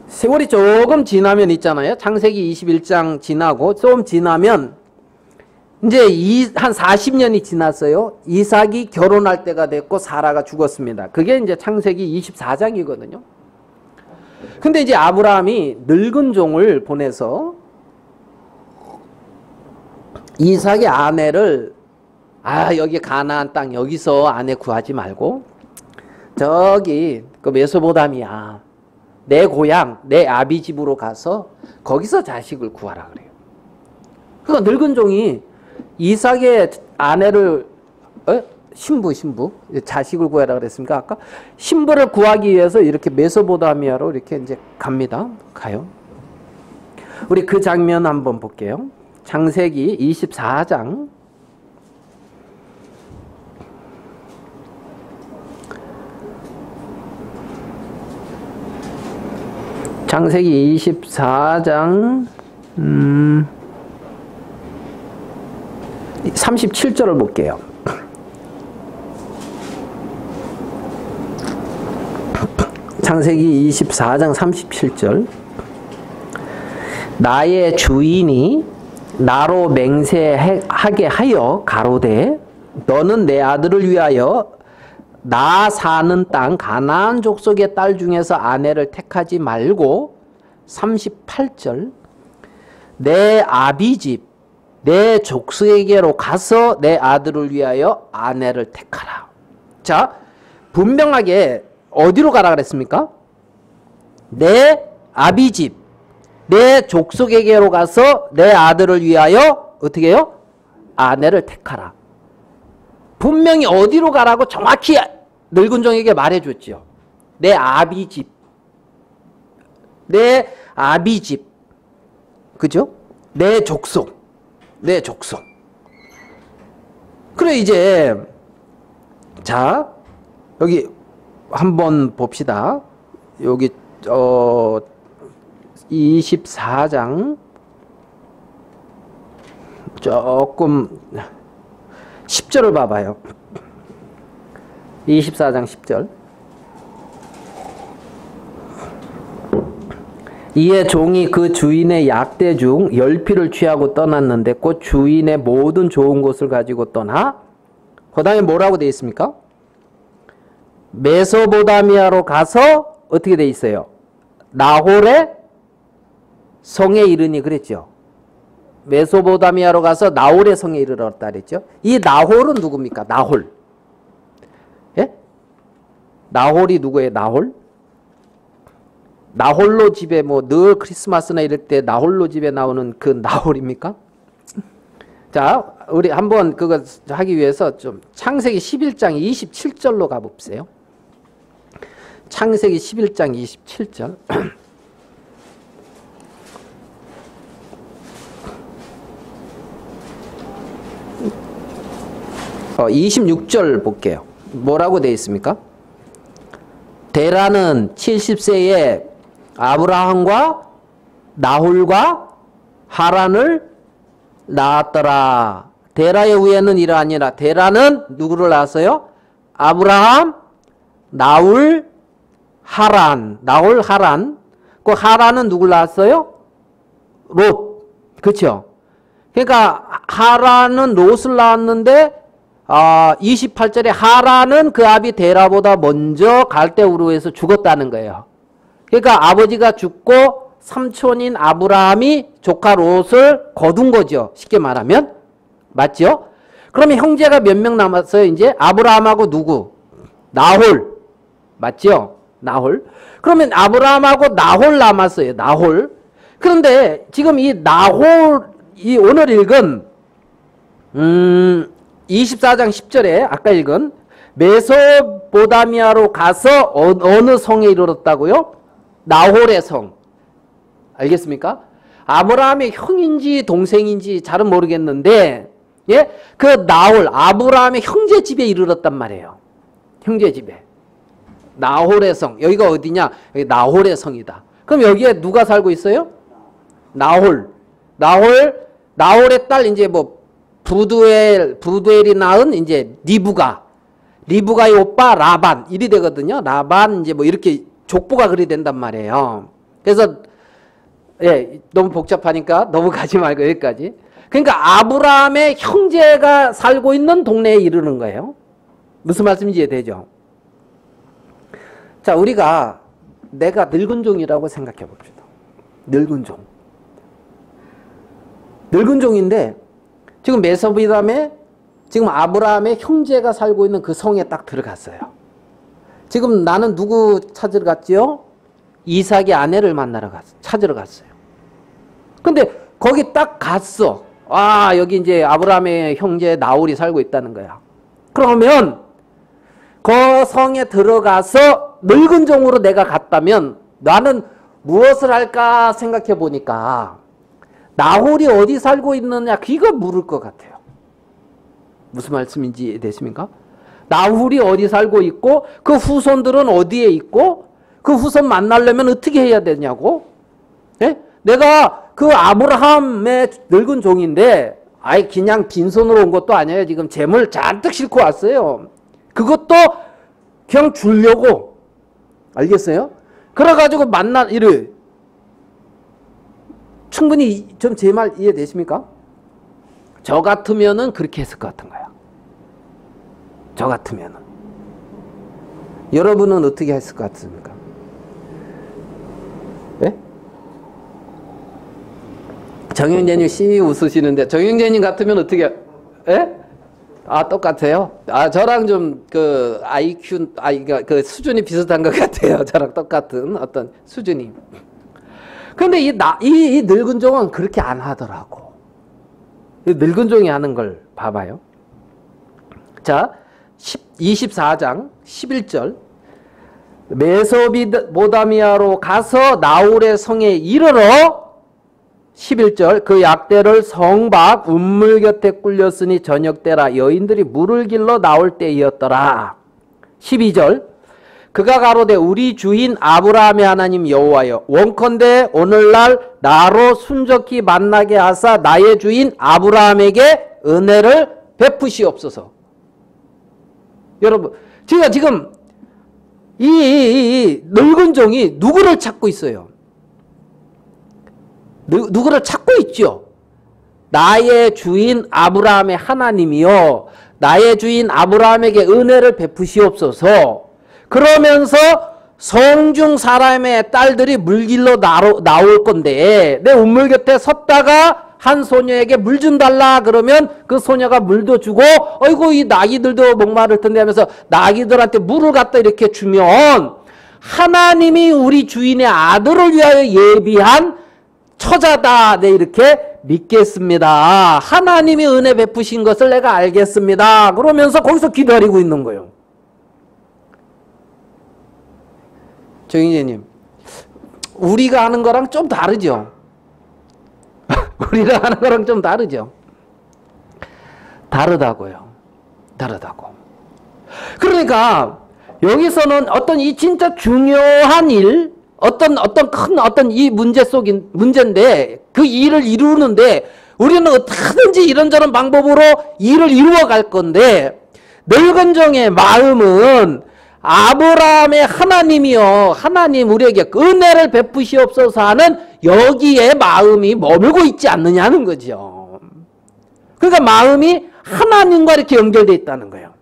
세월이 조금 지나면 있잖아요. 창세기 21장 지나고 좀 지나면 이제 한 40년이 지났어요. 이삭이 결혼할 때가 됐고 사라가 죽었습니다. 그게 이제 창세기 24장이거든요. 근데 이제 아브라함이 늙은 종을 보내서 이삭의 아내를 여기 가나안 땅 여기서 아내 구하지 말고 저기 그 메소포타미아 내 고향 내 아비 집으로 가서 거기서 자식을 구하라 그래요. 그러니까 늙은 종이 이삭의 아내를 신부 자식을 구하라 그랬습니까? 아까 신부를 구하기 위해서 이렇게 메소포타미아로 이렇게 이제 갑니다. 가요. 우리 그 장면 한번 볼게요. 창세기 24장 창세기 24장 37절을 볼게요. 창세기 24장 37절 나의 주인이 나로 맹세하게 하여 가로되 너는 내 아들을 위하여 나 사는 땅 가나안 족속의 딸 중에서 아내를 택하지 말고 38절 내 아비 집 내 족속에게로 가서 내 아들을 위하여 아내를 택하라. 자, 분명하게 어디로 가라 그랬습니까? 내 아비 집 내 족속에게로 가서 내 아들을 위하여 어떻게 해요? 아내를 택하라. 분명히 어디로 가라고 정확히 늙은 종에게 말해줬죠. 내 아비 집. 내 아비 집. 그죠? 내 족속. 내 족속. 그래 이제 자 여기 한번 봅시다. 여기 24장 조금 10절을 봐봐요. 24장 10절 이에 종이 그 주인의 약대 중 10피를 취하고 떠났는데 곧 주인의 모든 좋은 것을 가지고 떠나 그 다음에 뭐라고 되어 있습니까? 메소포타미아로 가서 어떻게 되어 있어요? 나홀의 성에 이르니 그랬죠. 메소포타미아로 가서 나홀의 성에 이르렀다 그랬죠. 이 나홀은 누굽니까? 나홀. 예? 나홀이 누구예요? 나홀? 나홀로 집에 뭐 늘 크리스마스나 이럴 때 나홀로 집에 나오는 그 나홀입니까? 자, 우리 한번 그거 하기 위해서 좀 창세기 11장 27절로 가봅시다. 창세기 11장 27절. 26절 볼게요. 뭐라고 되어 있습니까? 데라는 70세에 아브라함과 나홀과 하란을 낳았더라. 데라의 후예는 이러하니라. 데라는 누구를 낳았어요? 아브라함, 나홀, 하란. 나홀, 하란. 그 하란은 누굴 낳았어요? 롯. 그렇죠? 그러니까 하란은 롯을 낳았는데 28절에 하란은 그 아비 데라보다 먼저 갈대우르에서 죽었다는 거예요. 그러니까 아버지가 죽고 삼촌인 아브라함이 조카 롯을 거둔 거죠. 쉽게 말하면. 맞죠? 그러면 형제가 몇 명 남았어요? 이제 아브라함하고 누구? 나홀. 맞죠? 나홀. 그러면 아브라함하고 나홀 남았어요. 나홀. 그런데 지금 이 나홀, 이 오늘 읽은 24장 10절에 아까 읽은 메소포타미아로 가서 어느 성에 이르렀다고요? 나홀의 성. 알겠습니까? 아브라함의 형인지 동생인지 잘은 모르겠는데, 예? 그 나홀, 아브라함의 형제 집에 이르렀단 말이에요. 형제 집에. 나홀의 성. 여기가 어디냐? 여기 나홀의 성이다. 그럼 여기에 누가 살고 있어요? 나홀. 나홀의 딸 이제 뭐 부두엘이 낳은 이제 리브가의 오빠 라반 이리 되거든요. 라반 이제 뭐 이렇게 족보가 그리 된단 말이에요. 그래서 예, 너무 복잡하니까 너무 가지 말고 여기까지. 그러니까 아브라함의 형제가 살고 있는 동네에 이르는 거예요. 무슨 말씀인지 이해되죠? 자, 우리가 내가 늙은 종이라고 생각해 봅시다. 늙은 종. 늙은 종인데 지금 메소포타미아에 지금 아브라함의 형제가 살고 있는 그 성에 딱 들어갔어요. 지금 나는 누구 찾으러 갔지요? 이삭의 아내를 찾으러 갔어요. 근데 거기 딱 갔어. 여기 이제 아브라함의 형제 나홀이 살고 있다는 거야. 그러면 그 성에 들어가서 늙은 종으로 내가 갔다면 나는 무엇을 할까 생각해 보니까 나홀이 어디 살고 있느냐 그거 물을 것 같아요. 무슨 말씀인지 되십니까? 나홀이 어디 살고 있고 그 후손들은 어디에 있고 그 후손 만나려면 어떻게 해야 되냐고. 예? 내가 그 아브라함의 늙은 종인데 그냥 빈손으로 온 것도 아니에요. 지금 재물 잔뜩 싣고 왔어요. 그것도 그냥 주려고. 알겠어요? 그래가지고 충분히 좀 제 말 이해되십니까? 저 같으면은 그렇게 했을 것 같은 거야. 저 같으면은. 여러분은 어떻게 했을 것 같습니까? 예? 정영재님 씨 웃으시는데 정영재님 같으면 어떻게? 예? 똑같아요. 저랑 좀 그 IQ 그 수준이 비슷한 것 같아요. 저랑 똑같은 어떤 수준이. 근데 이 늙은 종은 그렇게 안 하더라고. 이 늙은 종이 하는 걸 봐봐요. 자, 24장 11절. 메소포타미아로 가서 나홀의 성에 이르러 11절 그 약대를 성 밖 운물 곁에 꿀렸으니 저녁때라 여인들이 물을 길러 나올 때이었더라. 12절 그가 가로되 우리 주인 아브라함의 하나님 여호와여 원컨대 오늘날 나로 순적히 만나게 하사 나의 주인 아브라함에게 은혜를 베푸시옵소서. 여러분 제가 지금 이 늙은 종이 누구를 찾고 있어요? 누구를 찾고 있죠? 나의 주인 아브라함의 하나님이요 나의 주인 아브라함에게 은혜를 베푸시옵소서. 그러면서 성중 사람의 딸들이 물길로 나올 건데 내 운물 곁에 섰다가 한 소녀에게 물 좀 달라 그러면 그 소녀가 물도 주고 어이구 이 나귀들도 목마를 텐데 하면서 나귀들한테 물을 갖다 이렇게 주면 하나님이 우리 주인의 아들을 위하여 예비한 처자다. 네, 이렇게 믿겠습니다. 하나님이 은혜 베푸신 것을 내가 알겠습니다. 그러면서 거기서 기다리고 있는 거예요. 정인재님, 우리가 하는 거랑 좀 다르죠? 우리가 하는 거랑 좀 다르죠? 다르다고요. 다르다고. 그러니까 여기서는 어떤 이 진짜 중요한 일, 어떤 큰 이 문제인데 그 일을 이루는데 우리는 어떻게든지 이런저런 방법으로 일을 이루어 갈 건데 늙은 종의 마음은 아브라함의 하나님이요, 하나님 우리에게 은혜를 베푸시옵소서 하는 여기에 마음이 머물고 있지 않느냐는 거죠. 그러니까 마음이 하나님과 이렇게 연결되어 있다는 거예요.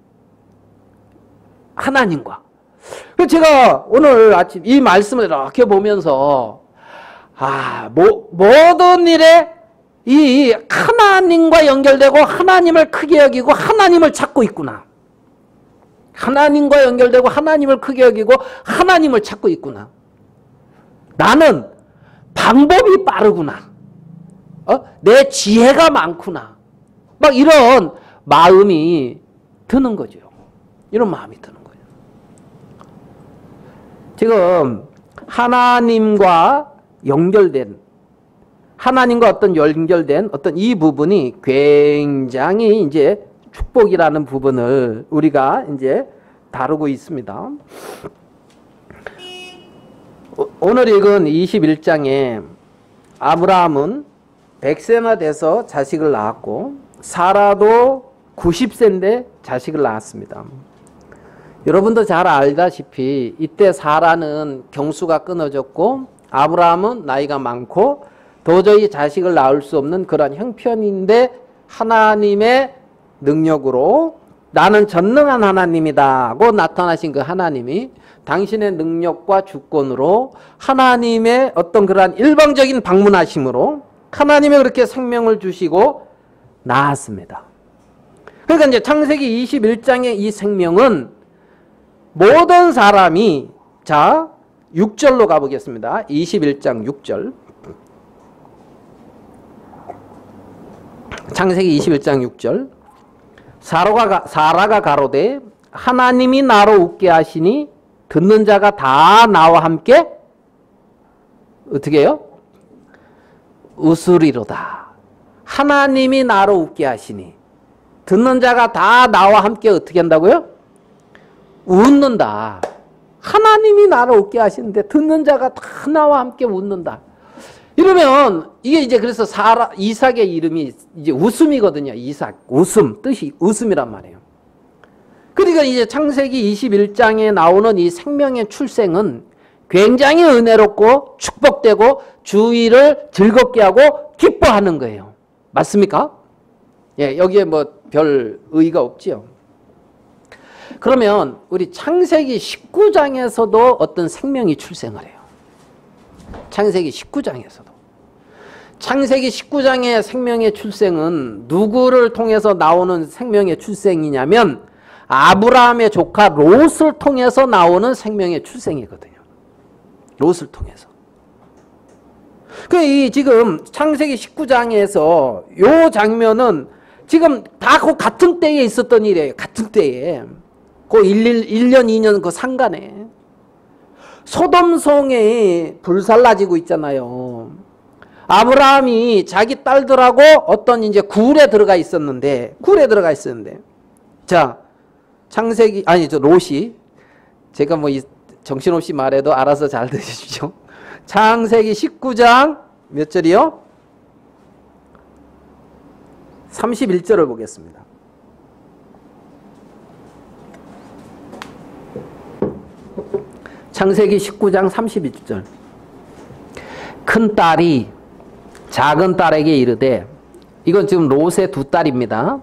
하나님과. 제가 오늘 아침 이 말씀을 이렇게 보면서 모든 일에 이 하나님과 연결되고 하나님을 크게 여기고 하나님을 찾고 있구나. 하나님과 연결되고 하나님을 크게 여기고 하나님을 찾고 있구나. 나는 방법이 빠르구나. 내 지혜가 많구나. 막 이런 마음이 드는 거죠. 이런 마음이 드는 거예요. 지금 하나님과 연결된 어떤 이 부분이 굉장히 이제 축복이라는 부분을 우리가 이제 다루고 있습니다. 오늘 읽은 21장에 아브라함은 100세나 돼서 자식을 낳았고 사라도 90세인데 자식을 낳았습니다. 여러분도 잘 알다시피 이때 사라는 경수가 끊어졌고 아브라함은 나이가 많고 도저히 자식을 낳을 수 없는 그런 형편인데 하나님의 능력으로 나는 전능한 하나님이다고 나타나신 그 하나님이 당신의 능력과 주권으로 하나님의 어떤 그러한 일방적인 방문하심으로 하나님이 그렇게 생명을 주시고 낳았습니다. 그러니까 이제 창세기 21장의 이 생명은 모든 사람이, 자 6절로 가보겠습니다. 21장 6절. 창세기 21장 6절. 사라가 가로되 하나님이 나로 웃게 하시니 듣는 자가 다 나와 함께 어떻게 해요? 웃으리로다. 하나님이 나로 웃게 하시니 듣는 자가 다 나와 함께 어떻게 한다고요? 웃는다. 하나님이 나를 웃게 하시는데 듣는 자가 다 나와 함께 웃는다. 이러면 이게 이제 그래서 이삭의 이름이 이제 웃음이거든요. 이삭, 웃음, 뜻이 웃음이란 말이에요. 그러니까 이제 창세기 21장에 나오는 이 생명의 출생은 굉장히 은혜롭고 축복되고 주위를 즐겁게 하고 기뻐하는 거예요. 맞습니까? 예, 여기에 뭐 별 의의가 없지요. 그러면 우리 창세기 19장에서도 어떤 생명이 출생을 해요. 창세기 19장에서도. 창세기 19장의 생명의 출생은 누구를 통해서 나오는 생명의 출생이냐면 아브라함의 조카 롯을 통해서 나오는 생명의 출생이거든요. 롯을 통해서. 이 지금 창세기 19장에서 요 장면은 지금 다 그 같은 때에 있었던 일이에요. 같은 때에. 그 1년, 2년 그 상간에. 소돔성에 불살라지고 있잖아요. 아브라함이 자기 딸들하고 어떤 이제 굴에 들어가 있었는데, 자, 롯이, 제가 뭐 정신없이 말해도 알아서 잘 들으십시오. 창세기 19장 몇 절이요? 31절을 보겠습니다. 창세기 19장 31절. 큰 딸이 작은 딸에게 이르되, 이건 지금 롯의 두 딸입니다.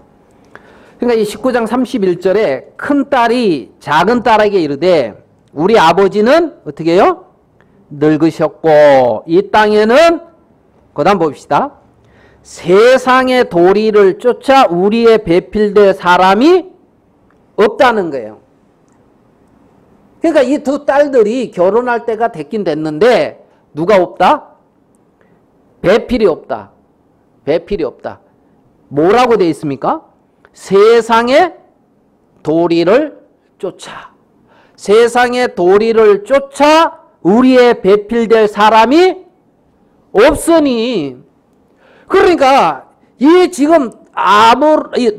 그러니까 이 19장 31절에 큰 딸이 작은 딸에게 이르되 우리 아버지는 어떻게 해요? 늙으셨고 이 땅에는, 그 다음 봅시다. 세상의 도리를 쫓아 우리의 배필될 사람이 없다는 거예요. 그러니까 이 두 딸들이 결혼할 때가 됐긴 됐는데 누가 없다? 배필이 없다. 배필이 없다. 뭐라고 되어 있습니까? 세상의 도리를 쫓아. 세상의 도리를 쫓아 우리의 배필될 사람이 없으니, 그러니까 이 지금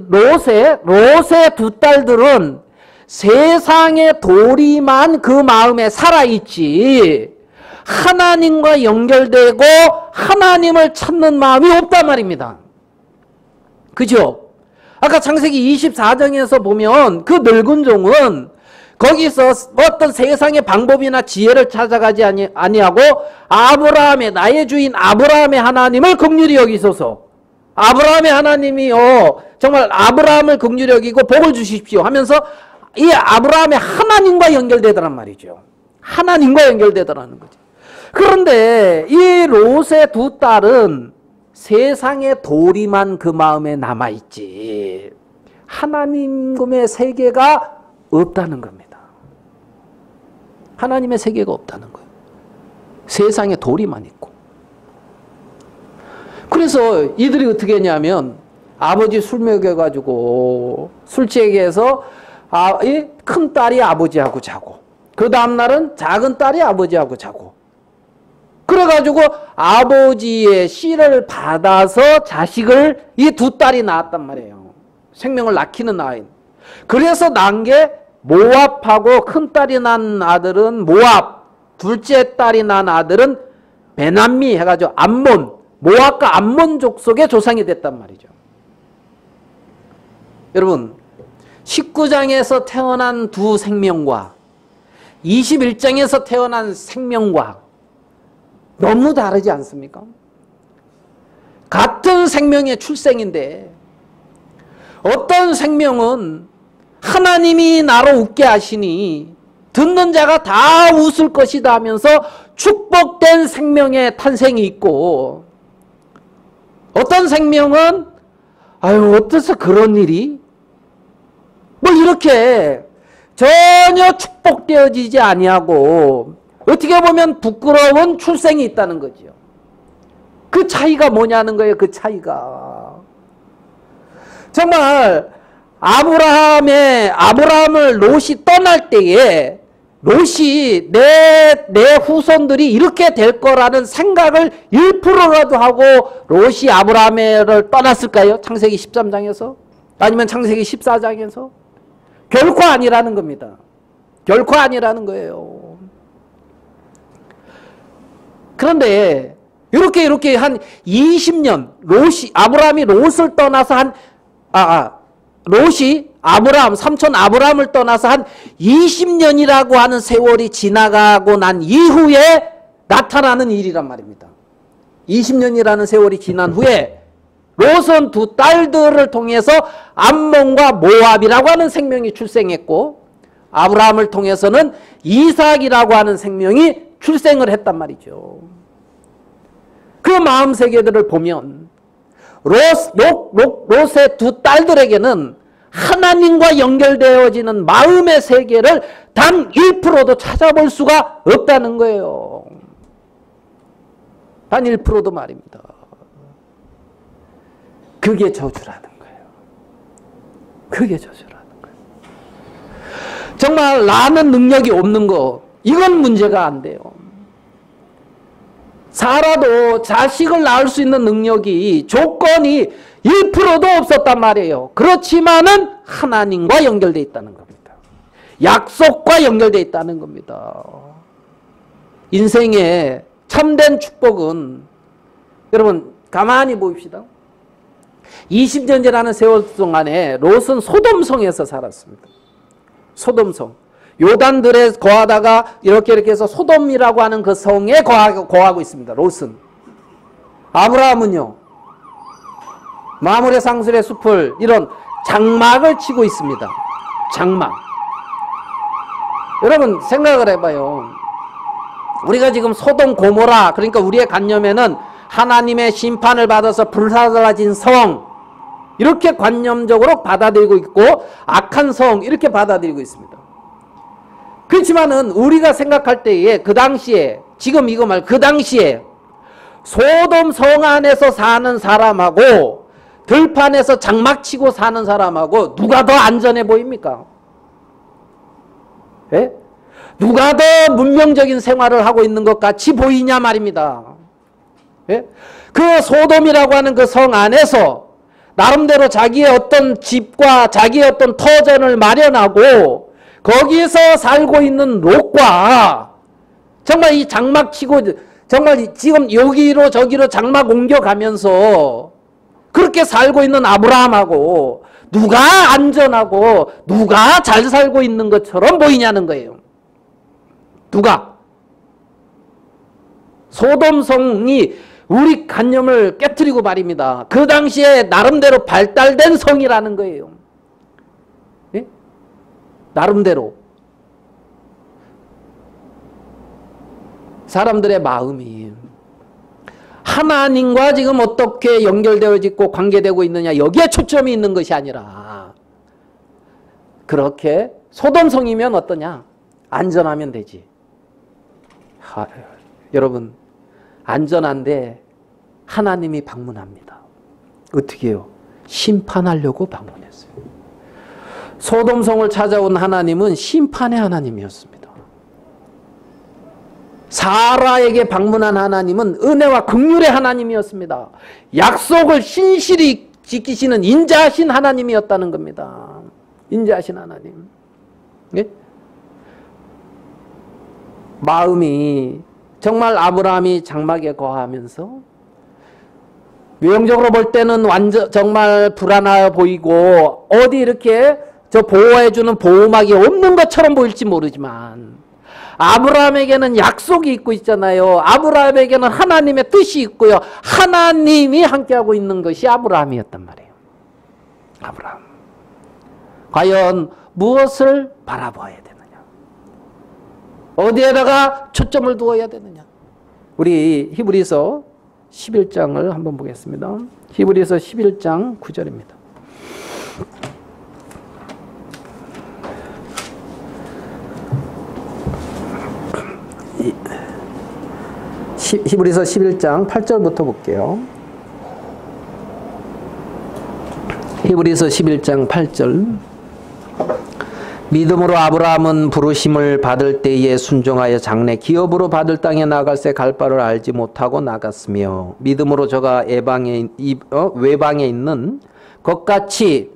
롯의 두 딸들은 세상의 도리만 그 마음에 살아있지 하나님과 연결되고 하나님을 찾는 마음이 없단 말입니다. 그죠? 아까 창세기 24장에서 보면 그 늙은 종은 거기서 어떤 세상의 방법이나 지혜를 찾아가지 아니하고 아브라함의, 나의 주인 아브라함의 하나님을 긍휼히 여기소서, 아브라함의 하나님이요 정말 아브라함을 긍휼히 여기고 복을 주십시오 하면서 이 아브라함의 하나님과 연결되더란 말이죠. 하나님과 연결되더라는 거죠. 그런데 이 롯의 두 딸은 세상의 도리만 그 마음에 남아있지 하나님의 세계가 없다는 겁니다. 하나님의 세계가 없다는 거예요. 세상의 도리만 있고. 그래서 이들이 어떻게 했냐면 아버지 술 먹여가지고 술 취해서 이 큰 딸이 아버지하고 자고 그 다음날은 작은 딸이 아버지하고 자고 그래가지고 아버지의 씨를 받아서 자식을 이 두 딸이 낳았단 말이에요. 생명을 낳기는 아이. 그래서 낳은 게 모압하고 큰 딸이 낳은 아들은 모압, 둘째 딸이 낳은 아들은 베남미 해가지고 암몬, 모압과 암몬 족속의 조상이 됐단 말이죠. 여러분 19장에서 태어난 두 생명과 21장에서 태어난 생명과 너무 다르지 않습니까? 같은 생명의 출생인데 어떤 생명은 하나님이 나로 웃게 하시니 듣는 자가 다 웃을 것이다 하면서 축복된 생명의 탄생이 있고, 어떤 생명은 아유 어째서 그런 일이 뭐 이렇게 전혀 축복되어지지 아니하고 어떻게 보면 부끄러운 출생이 있다는 거죠. 그 차이가 뭐냐는 거예요. 그 차이가 정말 아브라함을 롯이 떠날 때에 롯이 내 후손들이 이렇게 될 거라는 생각을 1%라도 하고 롯이 아브라함을 떠났을까요? 창세기 13장에서? 아니면 창세기 14장에서? 결코 아니라는 겁니다. 결코 아니라는 거예요. 그런데 이렇게 한 20년 아브라함이 롯을 떠나서 롯이 삼촌 아브라함을 떠나서 한 20년이라고 하는 세월이 지나가고 난 이후에 나타나는 일이란 말입니다. 20년이라는 세월이 지난 후에 롯은 두 딸들을 통해서 암몬과 모압이라고 하는 생명이 출생했고, 아브라함을 통해서는 이삭이라고 하는 생명이 출생을 했단 말이죠. 그 마음 세계들을 보면 롯의 두 딸들에게는 하나님과 연결되어지는 마음의 세계를 단 1%도 찾아볼 수가 없다는 거예요. 단 1%도 말입니다. 그게 저주라는 거예요. 그게 저주라는 거예요. 정말 낳는 능력이 없는 거, 이건 문제가 안 돼요. 살아도 자식을 낳을 수 있는 능력이, 조건이 1%도 없었단 말이에요. 그렇지만은 하나님과 연결되어 있다는 겁니다. 약속과 연결되어 있다는 겁니다. 인생의 참된 축복은, 여러분 가만히 보십시다. 20년이라는 세월 동안에 롯은 소돔성에서 살았습니다. 소돔성. 요단들에 거하다가 이렇게 해서 소돔이라고 하는 그 성에 거하고 있습니다. 롯은. 아브라함은요, 마물의 상술의 숲을, 이런 장막을 치고 있습니다. 장막. 여러분 생각을 해봐요. 우리가 지금 소돔 고모라, 그러니까 우리의 관념에는 하나님의 심판을 받아서 불사라진 성, 이렇게 관념적으로 받아들이고 있고, 악한 성, 이렇게 받아들이고 있습니다. 그렇지만은 우리가 생각할 때에 그 당시에, 지금 이거 말, 그 당시에 소돔 성 안에서 사는 사람하고 들판에서 장막치고 사는 사람하고 누가 더 안전해 보입니까? 예? 누가 더 문명적인 생활을 하고 있는 것 같이 보이냐 말입니다. 예? 그 소돔이라고 하는 그 성 안에서 나름대로 자기의 어떤 집과 자기의 어떤 터전을 마련하고 거기에서 살고 있는 롯과 정말 이 장막치고 정말 지금 여기로 저기로 장막 옮겨가면서 그렇게 살고 있는 아브라함하고 누가 안전하고 누가 잘 살고 있는 것처럼 보이냐는 거예요. 누가? 소돔성이 우리 관념을 깨트리고 말입니다. 그 당시에 나름대로 발달된 성이라는 거예요. 예? 나름대로. 사람들의 마음이 하나님과 지금 어떻게 연결되어 있고 관계되고 있느냐, 여기에 초점이 있는 것이 아니라 그렇게 소돔성이면 어떠냐? 안전하면 되지. 여러분, 안전한데 하나님이 방문합니다. 어떻게 해요? 심판하려고 방문했어요. 소돔성을 찾아온 하나님은 심판의 하나님이었습니다. 사라에게 방문한 하나님은 은혜와 긍휼의 하나님이었습니다. 약속을 신실히 지키시는 인자하신 하나님이었다는 겁니다. 인자하신 하나님. 예? 마음이 정말 아브라함이 장막에 거하면서 외형적으로 볼 때는 완전 정말 불안해 보이고 어디 이렇게 저 보호해주는 보호막이 없는 것처럼 보일지 모르지만 아브라함에게는 약속이 있고 있잖아요. 아브라함에게는 하나님의 뜻이 있고요. 하나님이 함께하고 있는 것이 아브라함이었단 말이에요. 아브라함. 과연 무엇을 바라봐야 되느냐? 어디에다가 초점을 두어야 되느냐? 우리 히브리서 11장을 한번 보겠습니다. 히브리서 11장 9절입니다. 히브리서 11장 8절부터 볼게요. 히브리서 11장 8절. 믿음으로 아브라함은 부르심을 받을 때에 순종하여 장래 기업으로 받을 땅에 나갈새 갈 바를 알지 못하고 나갔으며 믿음으로 저가 외방에 있는 것같이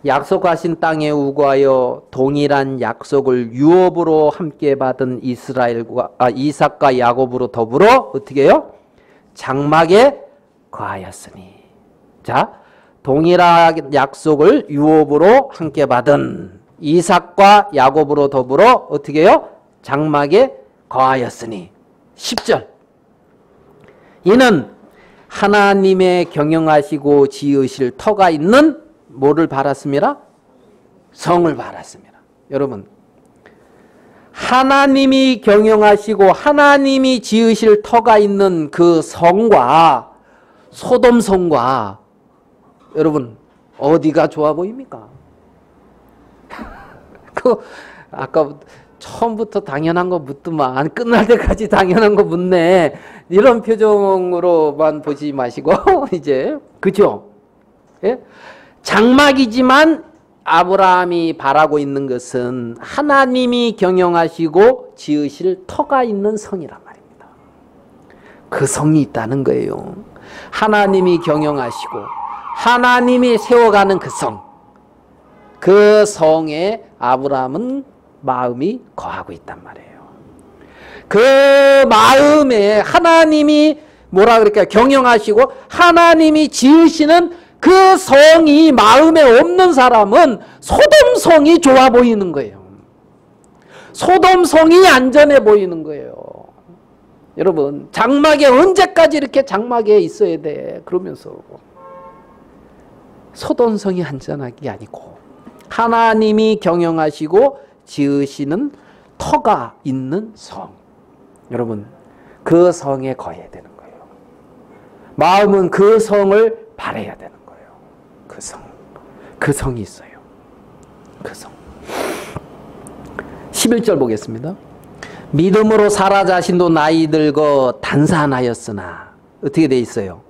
약속하신 땅에 우거하여 동일한 약속을 유업으로 함께 받은 이삭과 야곱으로 더불어 어떻게 해요? 장막에 거하였으니. 동일한 약속을 유업으로 함께 받은 이삭과 야곱으로 더불어 어떻게 해요? 장막에 거하였으니. 10절. 이는 하나님의 경영하시고 지으실 터가 있는 뭐를 바랐습니다? 성을 바랐습니다. 여러분, 하나님이 경영하시고 하나님이 지으실 터가 있는 그 성과 소돔성과 여러분 어디가 좋아 보입니까? 아까 처음부터 당연한 거 묻더만 끝날 때까지 당연한 거 묻네. 이런 표정으로만 보지 마시고 이제 그죠? 예? 장막이지만 아브라함이 바라고 있는 것은 하나님이 경영하시고 지으실 터가 있는 성이란 말입니다. 그 성이 있다는 거예요. 하나님이 경영하시고 하나님이 세워가는 그 성. 그 성에 아브라함은 마음이 거하고 있단 말이에요. 그 마음에 하나님이 뭐라 그럴까요? 경영하시고 하나님이 지으시는 그 성이 마음에 없는 사람은 소돔성이 좋아 보이는 거예요. 소돔성이 안전해 보이는 거예요. 여러분, 장막에 언제까지 이렇게 장막에 있어야 돼? 그러면서 소돔성이 안전하기 아니고 하나님이 경영하시고 지으시는 터가 있는 성. 여러분, 그 성에 거해야 되는 거예요. 마음은 그 성을 바라야 되는 거예요. 그 성. 그 성이 있어요. 그 성. 11절 보겠습니다. 믿음으로 사라 자신도 나이 들고 단산하였으나 어떻게 돼 있어요?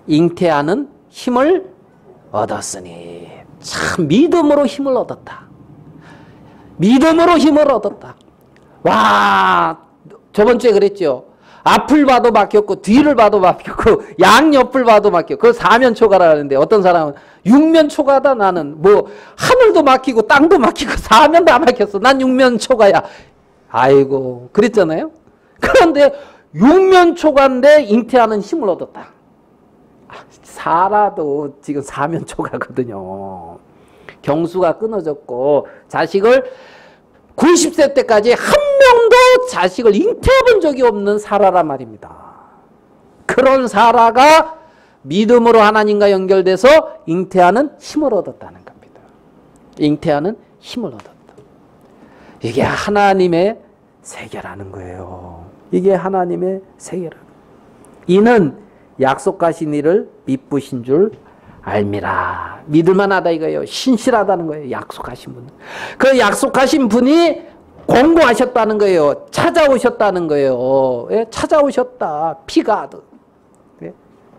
잉태하는 힘을 얻었으니. 참 믿음으로 힘을 얻었다. 믿음으로 힘을 얻었다. 와, 저번 주에 그랬죠. 앞을 봐도 막혔고 뒤를 봐도 막혔고 양옆을 봐도 막혔고 그 사면초가라 하는데 어떤 사람은 육면초가다. 나는 뭐 하늘도 막히고 땅도 막히고 사면 다 막혔어. 난 육면초가야. 아이고 그랬잖아요. 그런데 육면초가인데 잉태하는 힘을 얻었다. 사라도 지금 사면초가거든요. 경수가 끊어졌고 자식을 90세 때까지 한 명도 자식을 잉태해본 적이 없는 사라란 말입니다. 그런 사라가 믿음으로 하나님과 연결돼서 잉태하는 힘을 얻었다는 겁니다. 잉태하는 힘을 얻었다. 이게 하나님의 세계라는 거예요. 이게 하나님의 세계라는 거예요. 이는 약속하신 이를 미쁘신 줄 알미라. 믿을만하다 이거예요. 신실하다는 거예요. 약속하신 분. 그 약속하신 분이 공고하셨다는 거예요. 찾아오셨다는 거예요. 예? 찾아오셨다. 피가드. 예?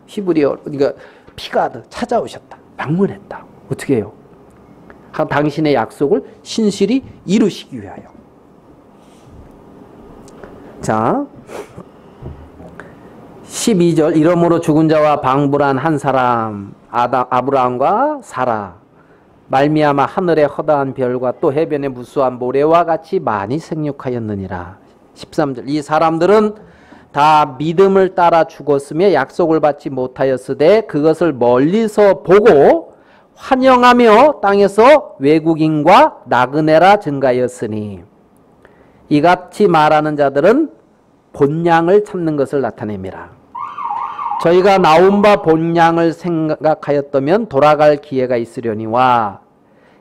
히브리어 그러니까 피가드 찾아오셨다. 방문했다. 어떻게 해요? 당신의 약속을 신실히 이루시기 위하여. 자 12절 이러므로 죽은 자와 방불한 한 사람 아브라함과 사라 말미암아 하늘의 허다한 별과 또 해변의 무수한 모래와 같이 많이 생육하였느니라. 13절 이 사람들은 다 믿음을 따라 죽었으며 약속을 받지 못하였으되 그것을 멀리서 보고 환영하며 땅에서 외국인과 나그네라 증가하였으니 이같이 말하는 자들은 본향을 찾는 것을 나타냅니다. 저희가 나온 바 본향을 생각하였다면 돌아갈 기회가 있으려니와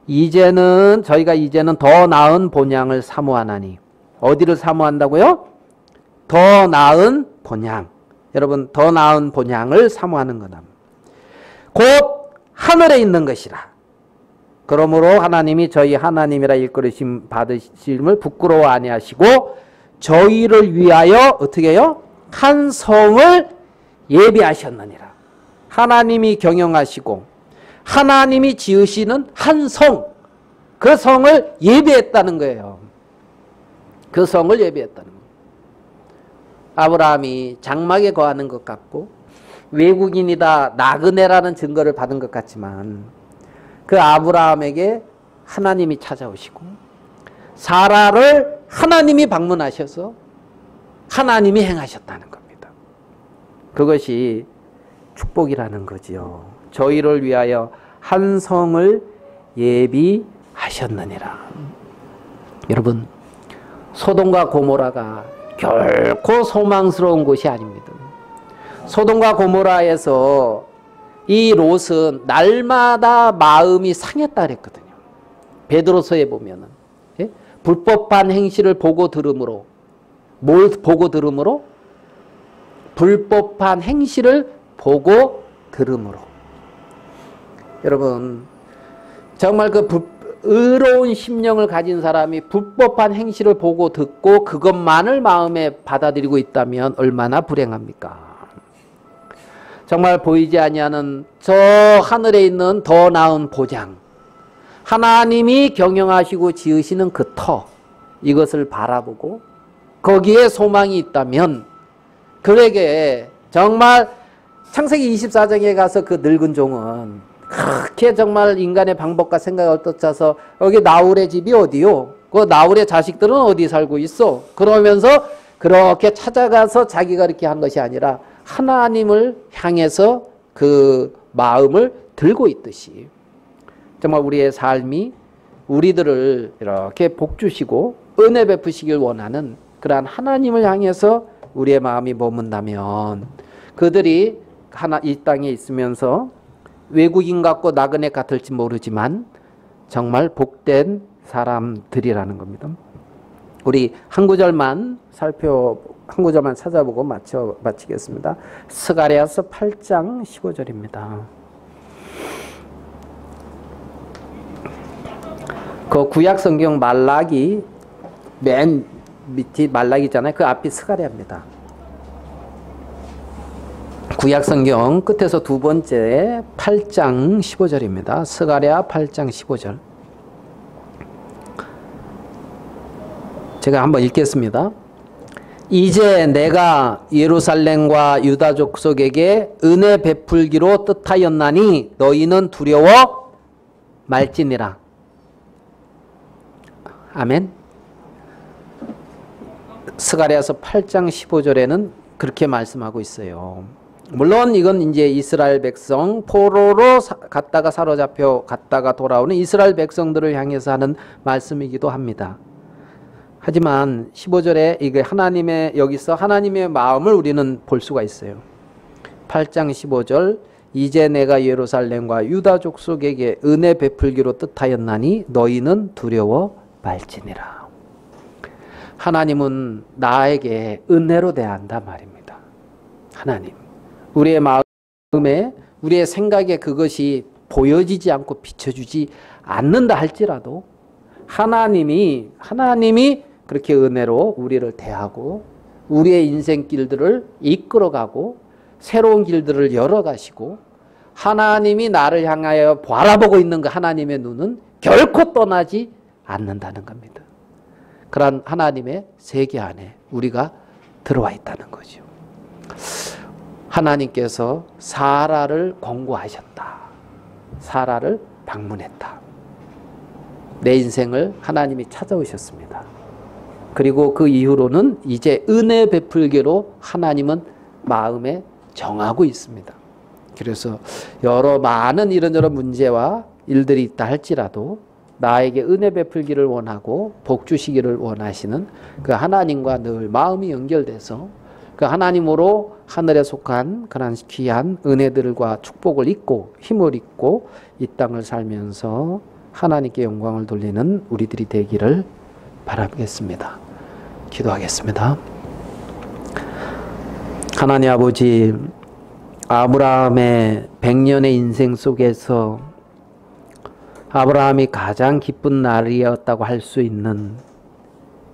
저희가 이제는 더 나은 본향을 사모하나니. 어디를 사모한다고요? 더 나은 본향. 여러분 더 나은 본향을 사모하는 거다. 곧 하늘에 있는 것이라. 그러므로 하나님이 저희 하나님이라 일컬으심 받으심을 부끄러워 아니하시고 저희를 위하여 어떻게 해요? 한 성을 예비하셨느니라. 하나님이 경영하시고 하나님이 지으시는 한 성, 그 성을 예비했다는 거예요. 그 성을 예비했다는 거예요. 아브라함이 장막에 거하는 것 같고 외국인이다 나그네라는 증거를 받은 것 같지만 그 아브라함에게 하나님이 찾아오시고 사라를 하나님이 방문하셔서 하나님이 행하셨다는 겁니다. 그것이 축복이라는 거지요. 저희를 위하여 한 성을 예비하셨느니라. 여러분 소돔과 고모라가 결코 소망스러운 곳이 아닙니다. 소돔과 고모라에서 이 롯은 날마다 마음이 상했다 그랬거든요. 베드로서에 보면은 예? 불법한 행실을 보고 들음으로 뭘 보고 들음으로? 불법한 행실을 보고 들음으로. 여러분 정말 그 의로운 심령을 가진 사람이 불법한 행실을 보고 듣고 그것만을 마음에 받아들이고 있다면 얼마나 불행합니까? 정말 보이지 아니하는 저 하늘에 있는 더 나은 보장, 하나님이 경영하시고 지으시는 그 터, 이것을 바라보고 거기에 소망이 있다면 그에게 정말 창세기 24장에 가서 그 늙은 종은 그렇게 정말 인간의 방법과 생각을 떠짜서 여기 나홀의 집이 어디요? 그 나홀의 자식들은 어디 살고 있어? 그러면서 그렇게 찾아가서 자기가 이렇게 한 것이 아니라 하나님을 향해서 그 마음을 들고 있듯이 정말 우리의 삶이 우리들을 이렇게 복 주시고 은혜 베푸시길 원하는 그러한 하나님을 향해서 우리의 마음이 머문다면 그들이 이 땅에 있으면서 외국인 같고 나그네 같을지 모르지만 정말 복된 사람들이라는 겁니다. 우리 한 구절만 한 구절만 찾아보고 마치겠습니다. 스가랴서 8장 15절입니다. 그 구약 성경 말라기 맨 밑이 말라기잖아요. 그 앞이 스가랴입니다. 구약 성경 끝에서 두 번째 8장 15절입니다. 스가랴 8장 15절. 제가 한번 읽겠습니다. 이제 내가 예루살렘과 유다 족속에게 은혜 베풀기로 뜻하였나니 너희는 두려워 말지니라. 아멘. 스가랴서 8장 15절에는 그렇게 말씀하고 있어요. 물론 이건 이제 이스라엘 백성 포로로 갔다가 사로잡혀 갔다가 돌아오는 이스라엘 백성들을 향해서 하는 말씀이기도 합니다. 하지만 15절에 이게 하나님의 여기서 하나님의 마음을 우리는 볼 수가 있어요. 8장 15절 이제 내가 예루살렘과 유다 족속에게 은혜 베풀기로 뜻하였나니 너희는 두려워 말지니라. 하나님은 나에게 은혜로 대한다 말입니다. 하나님. 우리의 마음에 우리의 생각에 그것이 보여지지 않고 비춰주지 않는다 할지라도 하나님이 그렇게 은혜로 우리를 대하고 우리의 인생길들을 이끌어가고 새로운 길들을 열어가시고 하나님이 나를 향하여 바라보고 있는 그 하나님의 눈은 결코 떠나지 않는다는 겁니다. 그런 하나님의 세계 안에 우리가 들어와 있다는 거죠. 하나님께서 사라를 권고하셨다. 사라를 방문했다. 내 인생을 하나님이 찾아오셨습니다. 그리고 그 이후로는 이제 은혜 베풀기로 하나님은 마음에 정하고 있습니다. 그래서 여러 많은 이런저런 문제와 일들이 있다 할지라도 나에게 은혜 베풀기를 원하고 복 주시기를 원하시는 그 하나님과 늘 마음이 연결돼서 그 하나님으로 하늘에 속한 그런 귀한 은혜들과 축복을 잊고 힘을 잊고 이 땅을 살면서 하나님께 영광을 돌리는 우리들이 되기를 바라겠습니다. 기도하겠습니다. 하나님 아버지, 아브라함의 100년의 인생 속에서 아브라함이 가장 기쁜 날이었다고 할 수 있는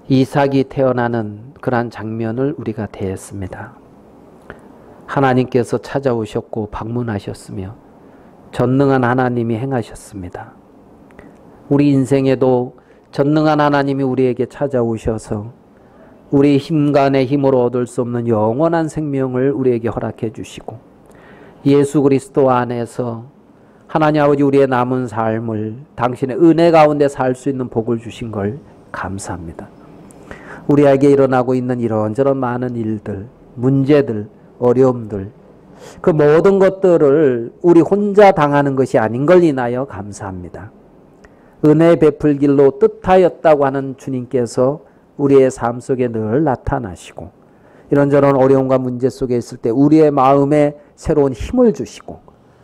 이삭이 태어나는 그러한 장면을 우리가 대했습니다. 하나님께서 찾아오셨고 방문하셨으며 전능한 하나님이 행하셨습니다. 우리 인생에도 전능한 하나님이 우리에게 찾아오셔서 우리 힘간의 힘으로 얻을 수 없는 영원한 생명을 우리에게 허락해 주시고 예수 그리스도 안에서 하나님 아버지 우리의 남은 삶을 당신의 은혜 가운데 살 수 있는 복을 주신 걸 감사합니다. 우리에게 일어나고 있는 이런저런 많은 일들, 문제들, 어려움들 그 모든 것들을 우리 혼자 당하는 것이 아닌 걸 인하여 감사합니다. 은혜 베풀길로 뜻하였다고 하는 주님께서 우리의 삶 속에 늘 나타나시고 이런저런 어려움과 문제 속에 있을 때 우리의 마음에 새로운 힘을 주시고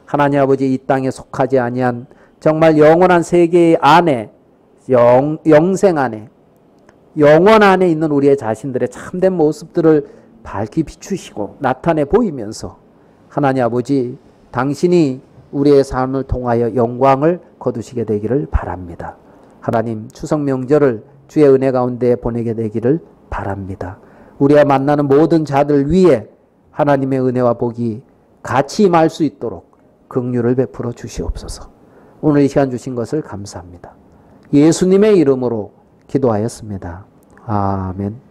하나님 아버지 이 땅에 속하지 아니한 정말 영원한 세계 안에 영생 안에 영원 안에 있는 우리의 자신들의 참된 모습들을 밝히 비추시고 나타내 보이면서 하나님 아버지 당신이 우리의 삶을 통하여 영광을 거두시게 되기를 바랍니다. 하나님 추석 명절을 주의 은혜 가운데 보내게 되기를 바랍니다. 우리가 만나는 모든 자들 위에 하나님의 은혜와 복이 같이 임할 수 있도록 긍휼을 베풀어 주시옵소서. 오늘 이 시간 주신 것을 감사합니다. 예수님의 이름으로 기도하였습니다. 아멘.